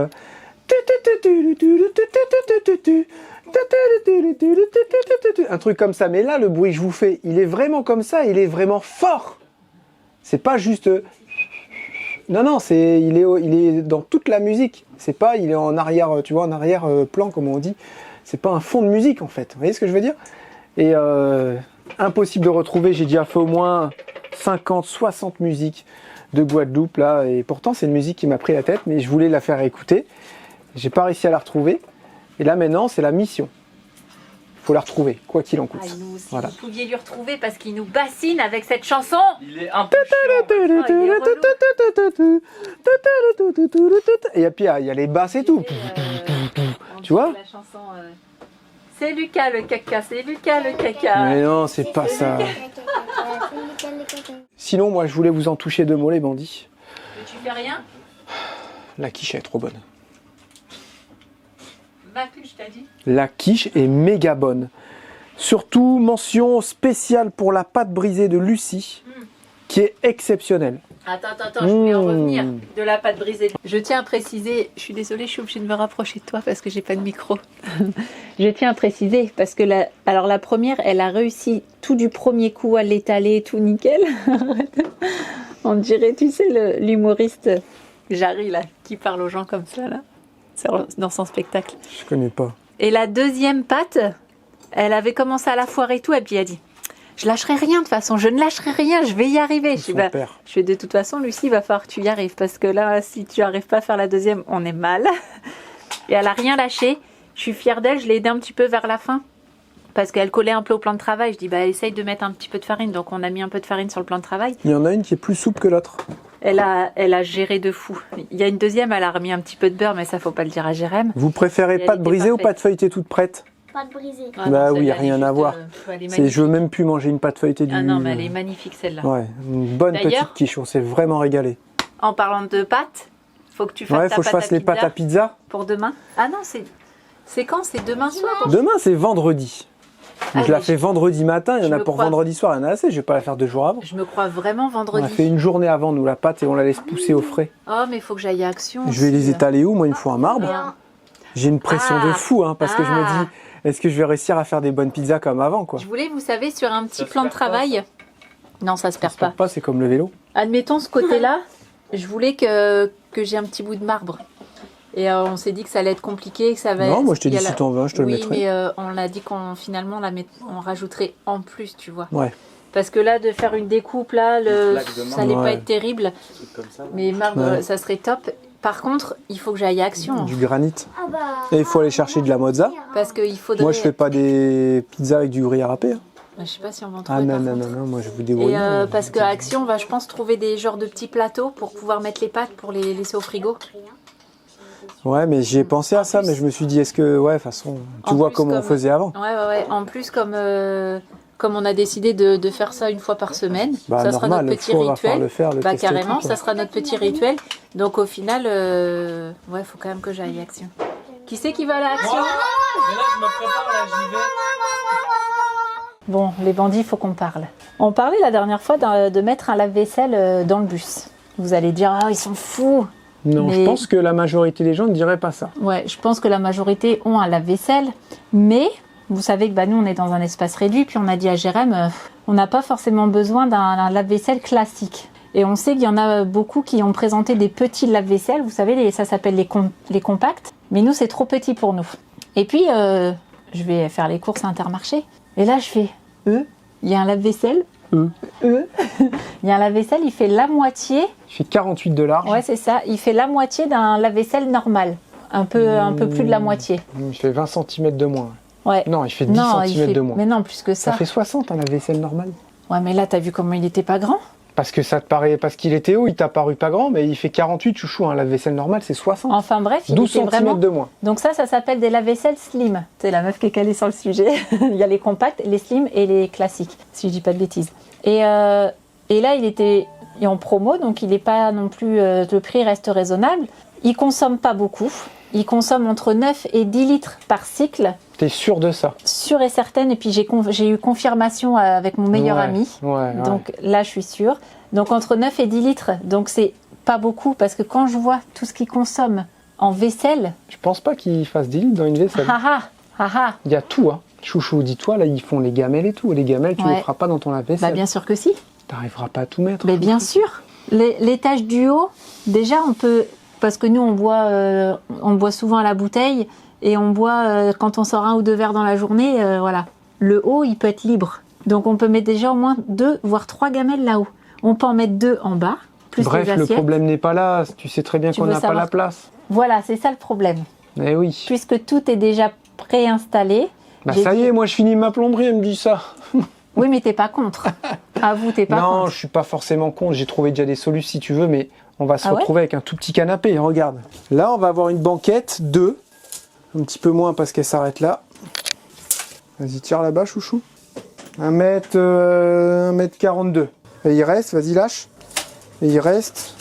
Un truc comme ça. Mais là, le bruit que je vous fais, il est vraiment comme ça, il est vraiment fort. C'est pas juste... Non, non, il est dans toute la musique. C'est pas, il est en arrière, tu vois, en arrière-plan, comme on dit. C'est pas un fond de musique, en fait. Vous voyez ce que je veux dire? Et impossible de retrouver. J'ai déjà fait au moins 50, 60 musiques de Guadeloupe, là. Et pourtant, c'est une musique qui m'a pris la tête, mais je voulais la faire écouter. J'ai pas réussi à la retrouver. Et là, maintenant, c'est la mission. Il faut la retrouver, quoi qu'il en coûte. Ah, nous, si Voilà. vous pouviez lui retrouver parce qu'il nous bassine avec cette chanson. Il est un peu chiant. Et puis, il y a les basses et tout. Tu vois? La chanson, c'est Lucas le caca, c'est Lucas le caca. Mais non, c'est pas ça. Sinon, moi, je voulais vous en toucher 2 mots, les bandits. Mais tu fais rien? La quiche est trop bonne. Va plus, je t'ai dit. La quiche est méga bonne. Surtout, mention spéciale pour la pâte brisée de Lucie, qui est exceptionnelle. Attends, je voulais en revenir de la pâte brisée. Je tiens à préciser, je suis désolée, je suis obligée de me rapprocher de toi parce que j'ai pas de micro. Je tiens à préciser parce que la première, elle a réussi tout du premier coup à l'étaler, tout nickel. On dirait, tu sais, l'humoriste Jarry là, qui parle aux gens comme ça là, dans son spectacle. Je connais pas. Et la deuxième pâte, elle avait commencé à la foirer et tout, et puis elle a dit je lâcherai rien de toute façon, je ne lâcherai rien, je vais y arriver. Je fais de toute façon, Lucie, il va falloir que tu y arrives parce que là, si tu n'arrives pas à faire la deuxième, on est mal. Et elle a rien lâché. Je suis fière d'elle, je l'ai aidée un petit peu vers la fin parce qu'elle collait un peu au plan de travail. Je dis essaye de mettre un petit peu de farine, donc on a mis un peu de farine sur le plan de travail. Il y en a une qui est plus souple que l'autre. Elle a géré de fou. Il y a une deuxième, elle a remis un petit peu de beurre, mais ça faut pas le dire à Jérém. Vous préférez Elle pâte était brisée ou parfaite. pâte feuilletée toute prête? Pas de briser. Ah Bah non, oui, celle-là, rien elle est à juste, voir. elle est Je veux magnifique. même plus manger une pâte feuilletée du... Ah non, mais elle est magnifique celle-là. Ouais, une bonne D'ailleurs- petite quiche, on s'est vraiment régalé. En parlant de pâtes, faut que tu fasses Ouais, ta faut que je pâte fasse à les pâtes à pizza. pour demain. Ah non, c'est quand? C'est demain soir. Demain, c'est vendredi. Ah, Je la mais fais vendredi matin, il y en je a me pour crois- vendredi soir, il y en a assez, je vais pas la faire 2 jours avant. Je me crois vraiment On vendredi. a fait une journée avant, nous, la pâte, et on la laisse pousser au frais. Oh, mais il faut que j'aille à Action. Je vais aussi. les étaler où? Moi, il me faut un marbre. Ah. J'ai une pression de fou, hein, parce que je me Ah. dis, est-ce que je vais réussir à faire des bonnes pizzas comme avant, quoi? Je voulais, vous savez, sur un petit Ça se plan de perd pas, travail. Non, ça se perd pas. Pas, c'est comme le vélo. Admettons ce côté-là, je voulais que j'ai un petit bout de marbre. Et on s'est dit que ça allait être compliqué, que ça va. Non, moi je te il y dis a si t'en veux un, je te le Oui, mettrai. mais on a dit qu'on finalement on rajouterait en plus, tu vois. Ouais. Parce que là, de faire une découpe, là, Une plaque de marbre. ça allait pas Ouais. être terrible. Un truc comme ça. Mais marbre, Ouais. ça serait top. Par contre, il faut que j'aille à Action. Du granit. Ah bah. Et il faut aller chercher de la mozza. Parce qu'il faudrait. Moi, je fais pas des pizzas avec du gruyère râpé. Hein. Je sais pas si on va en trouver. Ah non, par non, contre. non, non, moi je vous débrouille. Et parce qu'à Action, on va, je pense, trouver des genres de petits plateaux pour pouvoir mettre les pâtes pour les laisser au frigo. Ouais, mais j'y ai pensé à ça, plus- mais je me suis dit, est-ce que, ouais, de toute façon, tu En vois plus, comment on comme- faisait avant. Ouais. En plus, comme on a décidé de faire ça une fois par semaine, Bah, ça sera normal, notre le petit four va falloir rituel. le faire, le Bah tester et carrément, tout, ça sera notre petit rituel. Donc au final, ouais, faut quand même que j'aille à Action. Qui c'est qui va à la Action? Mais là, je me prépare, là, j'y vais. Bon, les bandits, il faut qu'on parle. On parlait la dernière fois de mettre un lave-vaisselle dans le bus. Vous allez dire, ah, ils sont fous. Non, Mais- je pense que la majorité des gens ne diraient pas ça. Ouais, je pense que la majorité ont un lave-vaisselle, mais vous savez que nous on est dans un espace réduit, puis on a dit à Jérém, on n'a pas forcément besoin d'un lave-vaisselle classique. Et on sait qu'il y en a beaucoup qui ont présenté des petits lave-vaisselle, vous savez, ça s'appelle les compacts, mais nous c'est trop petit pour nous. Et puis je vais faire les courses à Intermarché, et là je fais, il y a un lave-vaisselle, il y a un lave-vaisselle, il fait la moitié. Il fait 48 de large. Ouais, c'est ça. Il fait la moitié d'un lave-vaisselle normal. Un peu plus de la moitié. Il fait 20 cm de moins. Ouais. Non, il fait 10 Non, cm de moins. Mais non, plus que Ça ça. fait 60 un lave-vaisselle normal. Ouais, mais là, t'as vu comment il était pas grand? Parce que ça te paraît, parce qu'il était haut, il t'a paru pas grand, mais il fait 48 chouchou, un lave-vaisselle normal, c'est 60. Enfin bref, il 12 était cm vraiment... de moins. Donc ça s'appelle des lave-vaisselle slim. C'est la meuf qui est calée sur le sujet. Il y a les compacts, les slim et les classiques, si je dis pas de bêtises. Et là, il était en promo, donc il n'est pas non plus... le prix reste raisonnable. Il consomme pas beaucoup. Il consomme entre 9 et 10 litres par cycle. T'es sûr de ça? Sûre et certaine. Et puis j'ai eu confirmation avec mon meilleur Ouais, ami. Ouais, Donc là, je suis sûre. Donc entre 9 et 10 litres. Donc c'est pas beaucoup parce que quand je vois tout ce qu'il consomme En vaisselle. Je pense pas qu'ils fassent des litres dans une vaisselle. Ah. Il y a tout, hein. Chouchou, dis-toi, là, ils font les gamelles et tout. Les gamelles, tu ne les feras pas dans ton lave-vaisselle. Bah bien sûr que si. T'arriveras pas à tout mettre. Mais bien sûr. L'étage du haut, déjà on peut, parce que nous on boit souvent à la bouteille et on boit quand on sort 1 ou 2 verres dans la journée, voilà. Le haut, il peut être libre. Donc on peut mettre déjà au moins 2 voire 3 gamelles là-haut. On peut en mettre 2 en bas, plus Bref, les assiettes. le problème n'est pas là. Tu sais très bien qu'on n'a pas la place. Voilà, c'est ça le problème. Eh oui. Puisque tout est déjà préinstallé. Bah ça y est, moi je finis ma plomberie, elle me dit ça. Oui, mais t'es pas contre. Avoue, t'es pas contre. Non, je suis pas forcément contre. J'ai trouvé déjà des solutions si tu veux, mais on va se retrouver avec un tout petit canapé. Regarde. Là, on va avoir une banquette 2. Un petit peu moins parce qu'elle s'arrête là. Vas-y, tire là-bas, chouchou. 1m42. Et il reste, vas-y, lâche. Et il reste.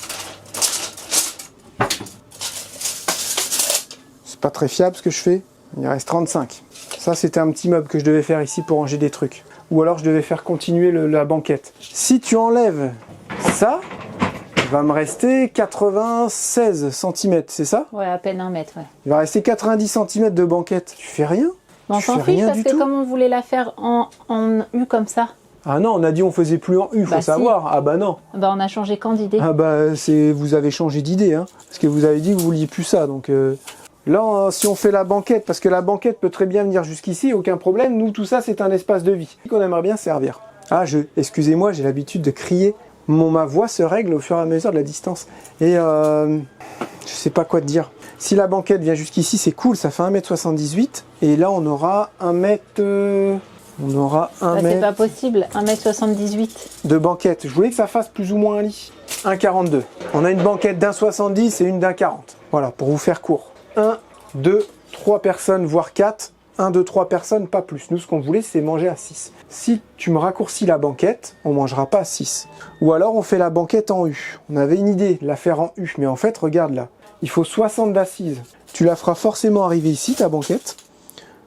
C'est pas très fiable ce que je fais. Il reste 35. Ça, c'était un petit meuble que je devais faire ici pour ranger des trucs. Ou alors, je devais faire continuer la banquette. Si tu enlèves ça, il va me rester 96 cm, c'est ça? Ouais, à peine 1 mètre, ouais. Il va rester 90 cm de banquette. Tu fais rien? On s'en fiche parce que comme on voulait la faire en U comme ça. Ah non, on a dit on faisait plus en U, faut savoir. Ah bah non. Bah on a changé quand d'idée. Ah bah vous avez changé d'idée, hein. Parce que vous avez dit que vous vouliez plus ça, donc... Là, si on fait la banquette, parce que la banquette peut très bien venir jusqu'ici, aucun problème. Nous, tout ça, c'est un espace de vie qu'on aimerait bien servir. Ah, excusez-moi, j'ai l'habitude de crier. Ma voix se règle au fur et à mesure de la distance. Et je sais pas quoi te dire. Si la banquette vient jusqu'ici, c'est cool, ça fait 1m78. Et là, on aura 1 mètre... C'est pas possible, 1m78. De banquette. Je voulais que ça fasse plus ou moins un lit. 1,42. On a une banquette d'1,70 et une d'1,40. Voilà, pour vous faire court. 1, 2, 3 personnes, voire 4. 1, 2, 3 personnes, pas plus. Nous, ce qu'on voulait, c'est manger à 6. Si tu me raccourcis la banquette, on mangera pas à 6. Ou alors, on fait la banquette en U. On avait une idée de la faire en U. Mais en fait, regarde là. Il faut 60 d'assises. Tu la feras forcément arriver ici, ta banquette.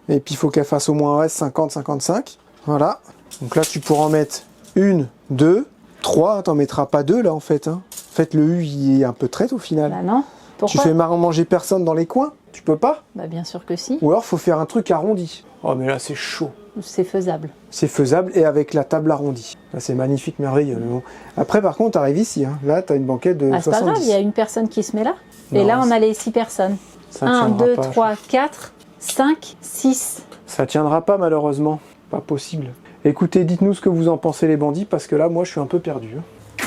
Et puis, il faut qu'elle fasse au moins 50, 55. Voilà. Donc là, tu pourras en mettre 1, 2, 3. T'en mettras pas 2 là, en fait. En fait, le U, il est un peu traite au final. Bah non. Pourquoi? Tu fais manger personne dans les coins? Tu peux pas? Bah bien sûr que si. Ou alors faut faire un truc arrondi. Oh mais là c'est chaud. C'est faisable. C'est faisable et avec la table arrondie. Là c'est magnifique, merveilleux. Bon. Après par contre t'arrives ici, hein. Là t'as une banquette de 70. C'est pas grave, il y a une personne qui se met là. Non, et là on a les 6 personnes. 1, 2, 3, 4, 5, 6. Ça tiendra pas malheureusement. Pas possible. Écoutez, dites-nous ce que vous en pensez les bandits, parce que là moi je suis un peu perdu.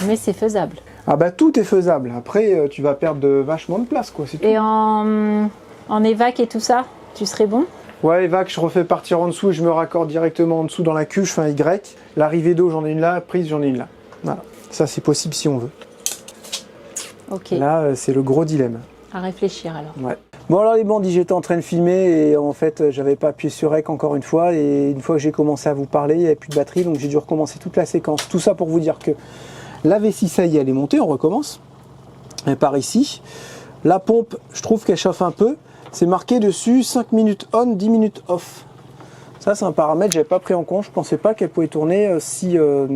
Mais c'est faisable. Ah bah tout est faisable. Après tu vas perdre vachement de place quoi. Et en évac et tout ça, tu serais bon? Ouais, évac, je refais partir en dessous et je me raccorde directement en dessous dans la cuve, je fais un Y. L'arrivée d'eau, j'en ai une là, prise, j'en ai une là. Voilà. Ça, c'est possible si on veut. Ok. Là, c'est le gros dilemme. À réfléchir alors. Ouais. Bon alors les bandits, j'étais en train de filmer et en fait, j'avais pas appuyé sur REC encore une fois. Et une fois que j'ai commencé à vous parler, il n'y avait plus de batterie, donc j'ai dû recommencer toute la séquence. Tout ça pour vous dire que la vessie, ça y est, elle est montée, on recommence. Elle part ici. La pompe, je trouve qu'elle chauffe un peu. C'est marqué dessus 5 minutes on, 10 minutes off. Ça, c'est un paramètre que j'avais pas pris en compte. Je pensais pas qu'elle pouvait tourner si peu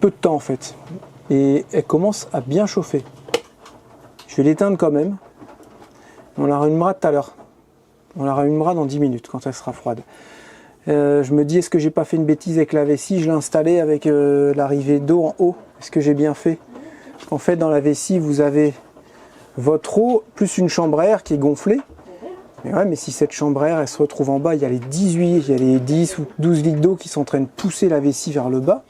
de temps en fait. Et elle commence à bien chauffer. Je vais l'éteindre quand même. On la rallumera tout à l'heure. On la rallumera dans 10 minutes quand elle sera froide. Je me dis, est-ce que j'ai pas fait une bêtise avec la vessie? Je l'ai installée avec l'arrivée d'eau en haut. Est-ce que j'ai bien fait? En fait, dans la vessie, vous avez votre eau plus une chambre à air qui est gonflée. Mais ouais, mais si cette chambre à air elle se retrouve en bas, il y a les 18, il y a les 10 ou 12 litres d'eau qui sont en train de pousser la vessie vers le bas.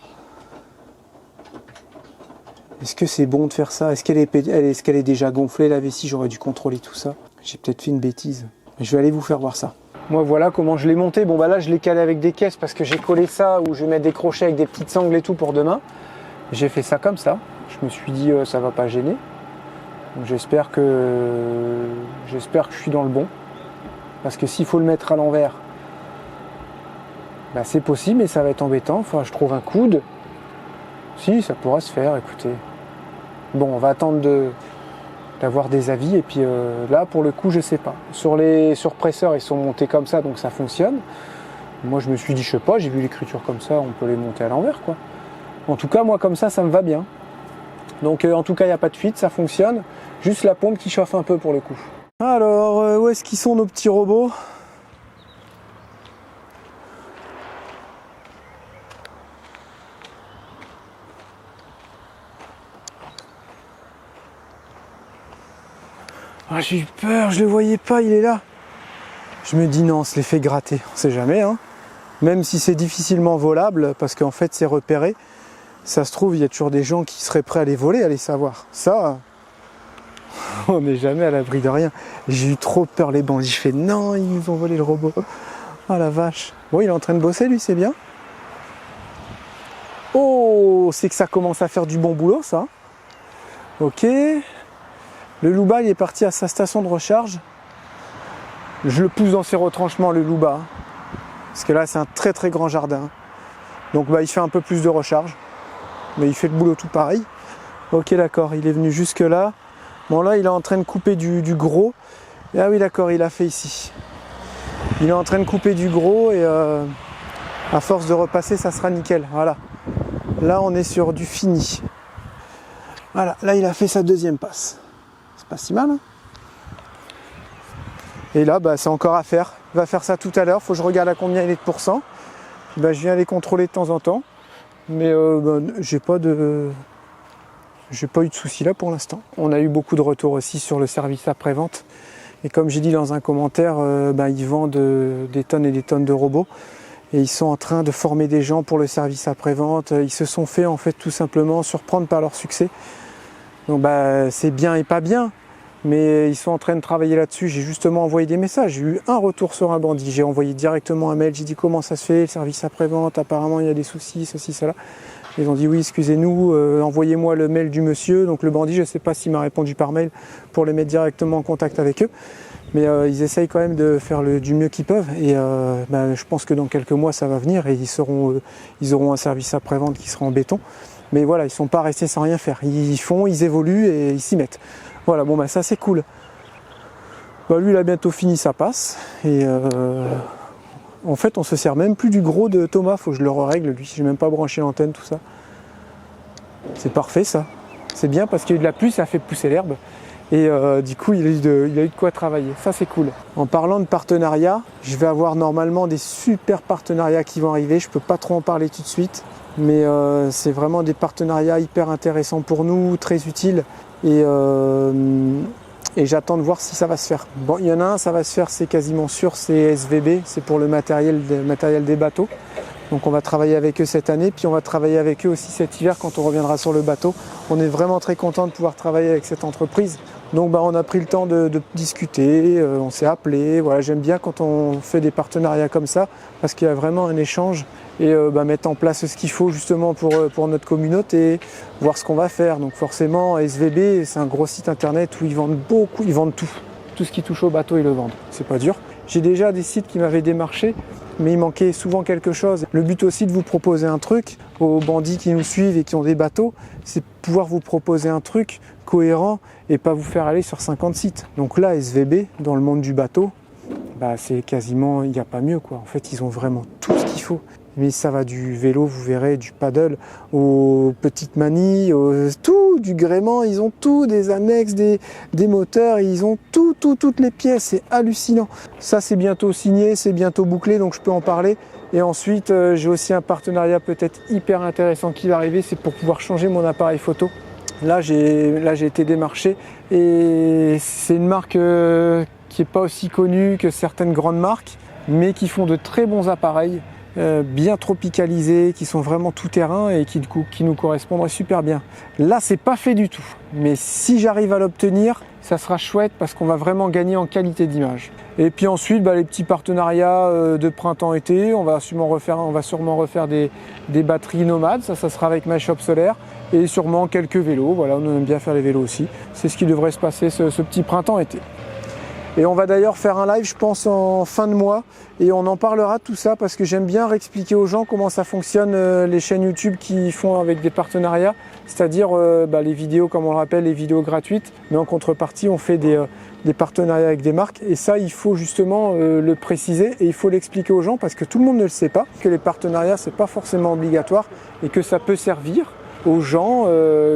Est-ce que c'est bon de faire ça? Est-ce qu'elle est déjà gonflée la vessie? J'aurais dû contrôler tout ça. J'ai peut-être fait une bêtise. Mais je vais aller vous faire voir ça. Moi voilà comment je l'ai monté. Bon bah là je l'ai calé avec des caisses parce que j'ai collé ça où je vais mettre des crochets avec des petites sangles et tout pour demain. J'ai fait ça comme ça. Je me suis dit ça va pas gêner. Donc j'espère que je suis dans le bon. Parce que s'il faut le mettre à l'envers, bah c'est possible mais ça va être embêtant. Enfin je trouve un coude. Si ça pourra se faire, écoutez. Bon on va attendre d'avoir des avis et puis là pour le coup je sais pas. Sur les surpresseurs ils sont montés comme ça donc ça fonctionne. Moi je me suis dit je sais pas, j'ai vu l'écriture comme ça, on peut les monter à l'envers quoi. En tout cas moi comme ça me va bien. Donc en tout cas, il n'y a pas de fuite, ça fonctionne. Juste la pompe qui chauffe un peu pour le coup. Alors, où est-ce qu'ils sont nos petits robots ? Ah, j'ai eu peur, je le voyais pas, il est là. Je me dis non, on se les fait gratter, on sait jamais, hein. Même si c'est difficilement volable, parce qu'en fait c'est repéré, ça se trouve, il y a toujours des gens qui seraient prêts à les voler, à les savoir. Ça, on n'est jamais à l'abri de rien. J'ai eu trop peur, les bandits. Je fais non, ils nous ont volé le robot. Oh la vache. Bon, il est en train de bosser, lui, c'est bien. Oh, c'est que ça commence à faire du bon boulot, ça. Ok. Le louba, il est parti à sa station de recharge. Je le pousse dans ses retranchements, le louba. Parce que là, c'est un très très grand jardin. Donc bah, il fait un peu plus de recharge. Mais il fait le boulot tout pareil. Ok, d'accord, il est venu jusque là. Bon, là, il est en train de couper du gros. Et, ah oui, d'accord, il a fait ici. Il est en train de couper du gros et à force de repasser, ça sera nickel. Voilà. Là, on est sur du fini. Voilà, là, il a fait sa deuxième passe. C'est pas si mal, hein. Et là, bah, c'est encore à faire. Il va faire ça tout à l'heure. Faut que je regarde à combien il est de pourcents. Bah, je viens les contrôler de temps en temps. Mais bah, j'ai pas eu de soucis là pour l'instant. On a eu beaucoup de retours aussi sur le service après-vente. Et comme j'ai dit dans un commentaire, bah, ils vendent des tonnes et des tonnes de robots. Et ils sont en train de former des gens pour le service après-vente. Ils se sont fait en fait tout simplement surprendre par leur succès. Donc bah, c'est bien et pas bien. Mais ils sont en train de travailler là-dessus. J'ai justement envoyé des messages. J'ai eu un retour sur un bandit. J'ai envoyé directement un mail. J'ai dit comment ça se fait, le service après-vente, apparemment il y a des soucis, ceci, cela. Ils ont dit oui, excusez-nous, envoyez-moi le mail du monsieur. Donc le bandit, je ne sais pas s'il m'a répondu par mail pour les mettre directement en contact avec eux. Mais ils essayent quand même de faire du mieux qu'ils peuvent. Et bah, je pense que dans quelques mois, ça va venir et ils auront un service après-vente qui sera en béton. Mais voilà, ils ne sont pas restés sans rien faire. Ils font, ils évoluent et ils s'y mettent. Voilà, bon bah ça c'est cool. Bah, lui il a bientôt fini sa passe. Et en fait on se sert même plus du gros de Thomas, faut que je le règle lui. J'ai même pas branché l'antenne, tout ça. C'est parfait ça. C'est bien parce qu'il y a eu de la pluie, ça fait pousser l'herbe. Et du coup il a eu de quoi travailler. Ça c'est cool. En parlant de partenariat, je vais avoir normalement des super partenariats qui vont arriver. Je peux pas trop en parler tout de suite. Mais c'est vraiment des partenariats hyper intéressants pour nous, très utiles. Et j'attends de voir si ça va se faire. Bon, il y en a un, ça va se faire, c'est quasiment sûr, c'est SVB, c'est pour le matériel des bateaux. Donc on va travailler avec eux cette année, puis on va travailler avec eux aussi cet hiver quand on reviendra sur le bateau. On est vraiment très content de pouvoir travailler avec cette entreprise. Donc bah, on a pris le temps de discuter, on s'est appelé. Voilà, j'aime bien quand on fait des partenariats comme ça, parce qu'il y a vraiment un échange. Et bah, mettre en place ce qu'il faut justement pour notre communauté, voir ce qu'on va faire. Donc forcément, SVB, c'est un gros site internet où ils vendent beaucoup, ils vendent tout. Tout ce qui touche au bateau, ils le vendent. C'est pas dur. J'ai déjà des sites qui m'avaient démarché, mais il manquait souvent quelque chose. Le but aussi de vous proposer un truc aux bandits qui nous suivent et qui ont des bateaux, c'est de pouvoir vous proposer un truc cohérent et pas vous faire aller sur 50 sites. Donc là, SVB, dans le monde du bateau, bah, c'est quasiment, il n'y a pas mieux quoi. En fait, ils ont vraiment tout ce qu'il faut. Mais ça va du vélo, vous verrez, du paddle, aux petites manies, tout, du gréement, ils ont tout, des annexes, des moteurs, ils ont toutes les pièces, c'est hallucinant. Ça c'est bientôt signé, c'est bientôt bouclé, donc je peux en parler. Et ensuite, j'ai aussi un partenariat peut-être hyper intéressant qui va arriver, c'est pour pouvoir changer mon appareil photo. Là j'ai été démarché et c'est une marque qui n'est pas aussi connue que certaines grandes marques, mais qui font de très bons appareils. Bien tropicalisés, qui sont vraiment tout terrain et qui nous correspondraient super bien. Là, c'est pas fait du tout. Mais si j'arrive à l'obtenir, ça sera chouette parce qu'on va vraiment gagner en qualité d'image. Et puis ensuite, bah, les petits partenariats de printemps-été, on va sûrement refaire des batteries nomades, ça sera avec ma shop solaire, et sûrement quelques vélos. Voilà, on aime bien faire les vélos aussi. C'est ce qui devrait se passer ce petit printemps-été. Et on va d'ailleurs faire un live, je pense, en fin de mois. Et on en parlera de tout ça parce que j'aime bien réexpliquer aux gens comment ça fonctionne les chaînes YouTube qui font avec des partenariats. C'est-à-dire les vidéos, comme on le rappelle, les vidéos gratuites. Mais en contrepartie, on fait des partenariats avec des marques. Et ça, il faut justement le préciser et il faut l'expliquer aux gens parce que tout le monde ne le sait pas. Que les partenariats, c'est pas forcément obligatoire et que ça peut servir. aux gens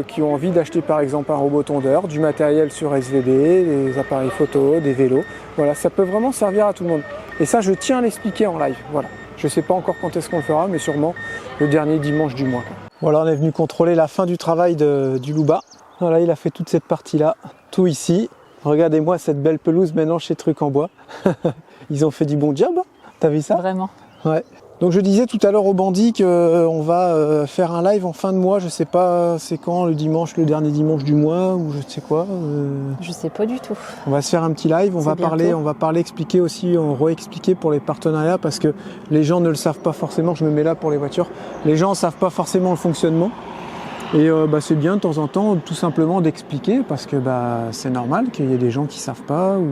qui ont envie d'acheter par exemple un robot tondeur, du matériel sur SVD, des appareils photo, des vélos. Voilà, ça peut vraiment servir à tout le monde. Et ça, je tiens à l'expliquer en live. Voilà. Je ne sais pas encore quand est-ce qu'on le fera, mais sûrement le dernier dimanche du mois. Voilà, on est venu contrôler la fin du travail du Louba. Voilà, il a fait toute cette partie-là, tout ici. Regardez-moi cette belle pelouse maintenant chez Trucs en Bois. Ils ont fait du bon job, t'as vu ça? Vraiment. Ouais. Donc je disais tout à l'heure au bandit qu'on va faire un live en fin de mois, je sais pas c'est quand, le dimanche, le dernier dimanche du mois ou je sais quoi. Je sais pas du tout. On va se faire un petit live, on va parler, expliquer aussi, réexpliquer pour les partenariats parce que les gens ne le savent pas forcément, je me mets là pour les voitures, les gens ne savent pas forcément le fonctionnement. Et c'est bien de temps en temps tout simplement d'expliquer parce que c'est normal qu'il y ait des gens qui savent pas ou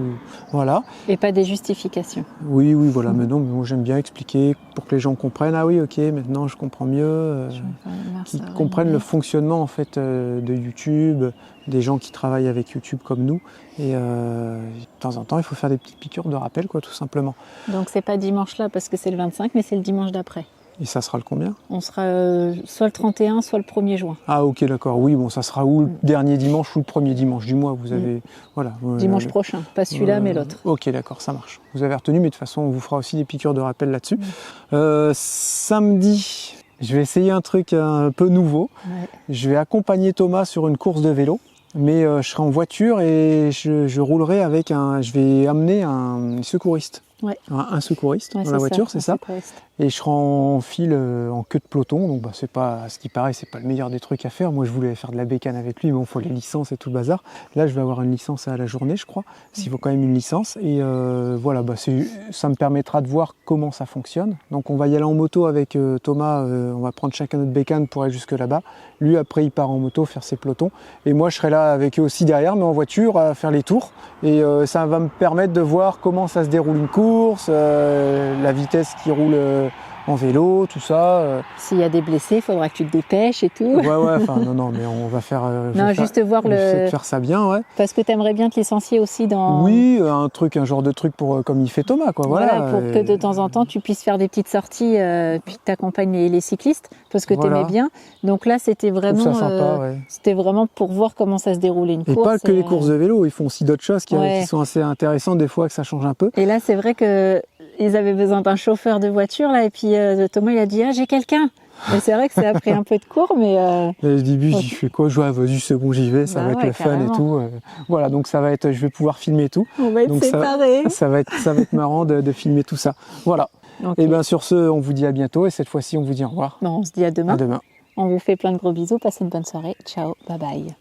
voilà. Et pas des justifications. Oui voilà, mais non, moi j'aime bien expliquer pour que les gens comprennent. Ah oui, ok, maintenant je comprends mieux, qu'ils comprennent le fonctionnement en fait de YouTube, des gens qui travaillent avec YouTube comme nous. Et de temps en temps, il faut faire des petites piqûres de rappel quoi, tout simplement. Donc c'est pas dimanche là parce que c'est le 25, mais c'est le dimanche d'après. Et ça sera le combien? On sera soit le 31, soit le 1er juin. Ah ok, d'accord. Oui, bon, ça sera ou le dernier dimanche ou le premier dimanche du mois. Vous avez, voilà. Dimanche prochain, pas celui-là, mais l'autre. Ok, d'accord, ça marche. Vous avez retenu, mais de toute façon, on vous fera aussi des piqûres de rappel là-dessus. Samedi, je vais essayer un truc un peu nouveau. Ouais. Je vais accompagner Thomas sur une course de vélo. Mais je serai en voiture et je roulerai avec je vais amener un secouriste. Ouais. Un secouriste dans la voiture, c'est ça. Et je serai en file, en queue de peloton. Donc c'est pas, à ce qui paraît, c'est pas le meilleur des trucs à faire. Moi, je voulais faire de la bécane avec lui, mais il faut les licences et tout le bazar. Là, je vais avoir une licence à la journée, je crois. S'il faut quand même une licence. Et voilà, ça me permettra de voir comment ça fonctionne. Donc on va y aller en moto avec Thomas. On va prendre chacun notre bécane pour aller jusque là-bas. Lui, après, il part en moto faire ses pelotons. Et moi, je serai là avec eux aussi derrière, mais en voiture, à faire les tours. Et ça va me permettre de voir comment ça se déroule une course, la vitesse qui roule en vélo, tout ça. S'il y a des blessés, il faudra que tu te dépêches et tout. Ouais, enfin, non, mais on va faire... juste voir de faire ça bien, ouais. Parce que tu aimerais bien te licencier aussi dans... Oui, un genre de truc comme il fait Thomas, quoi. Voilà, pour que de temps en temps, tu puisses faire des petites sorties, puis que tu accompagnes les cyclistes, parce que tu aimais bien. Donc là, c'était vraiment... sympa, ouais. C'était vraiment pour voir comment ça se déroulait une course. Et pas que les courses de vélo, ils font aussi d'autres choses qui sont assez intéressantes des fois, que ça change un peu. Et là, c'est vrai que ils avaient besoin d'un chauffeur de voiture, là, et puis Thomas, il a dit « Ah, j'ai quelqu'un !» Mais c'est vrai que ça a pris un peu de cours, mais... Au début, j'y fais quoi? Vas-y, c'est bon, j'y vais, ça va être le fun et tout. Voilà, donc ça va être, je vais pouvoir filmer tout. On va être séparés. Ça va être marrant de filmer tout ça. Voilà. Okay. Et bien sur ce, on vous dit à bientôt, et cette fois-ci, on vous dit au revoir. Bon, on se dit à demain. À demain. On vous fait plein de gros bisous, passez une bonne soirée. Ciao, bye bye.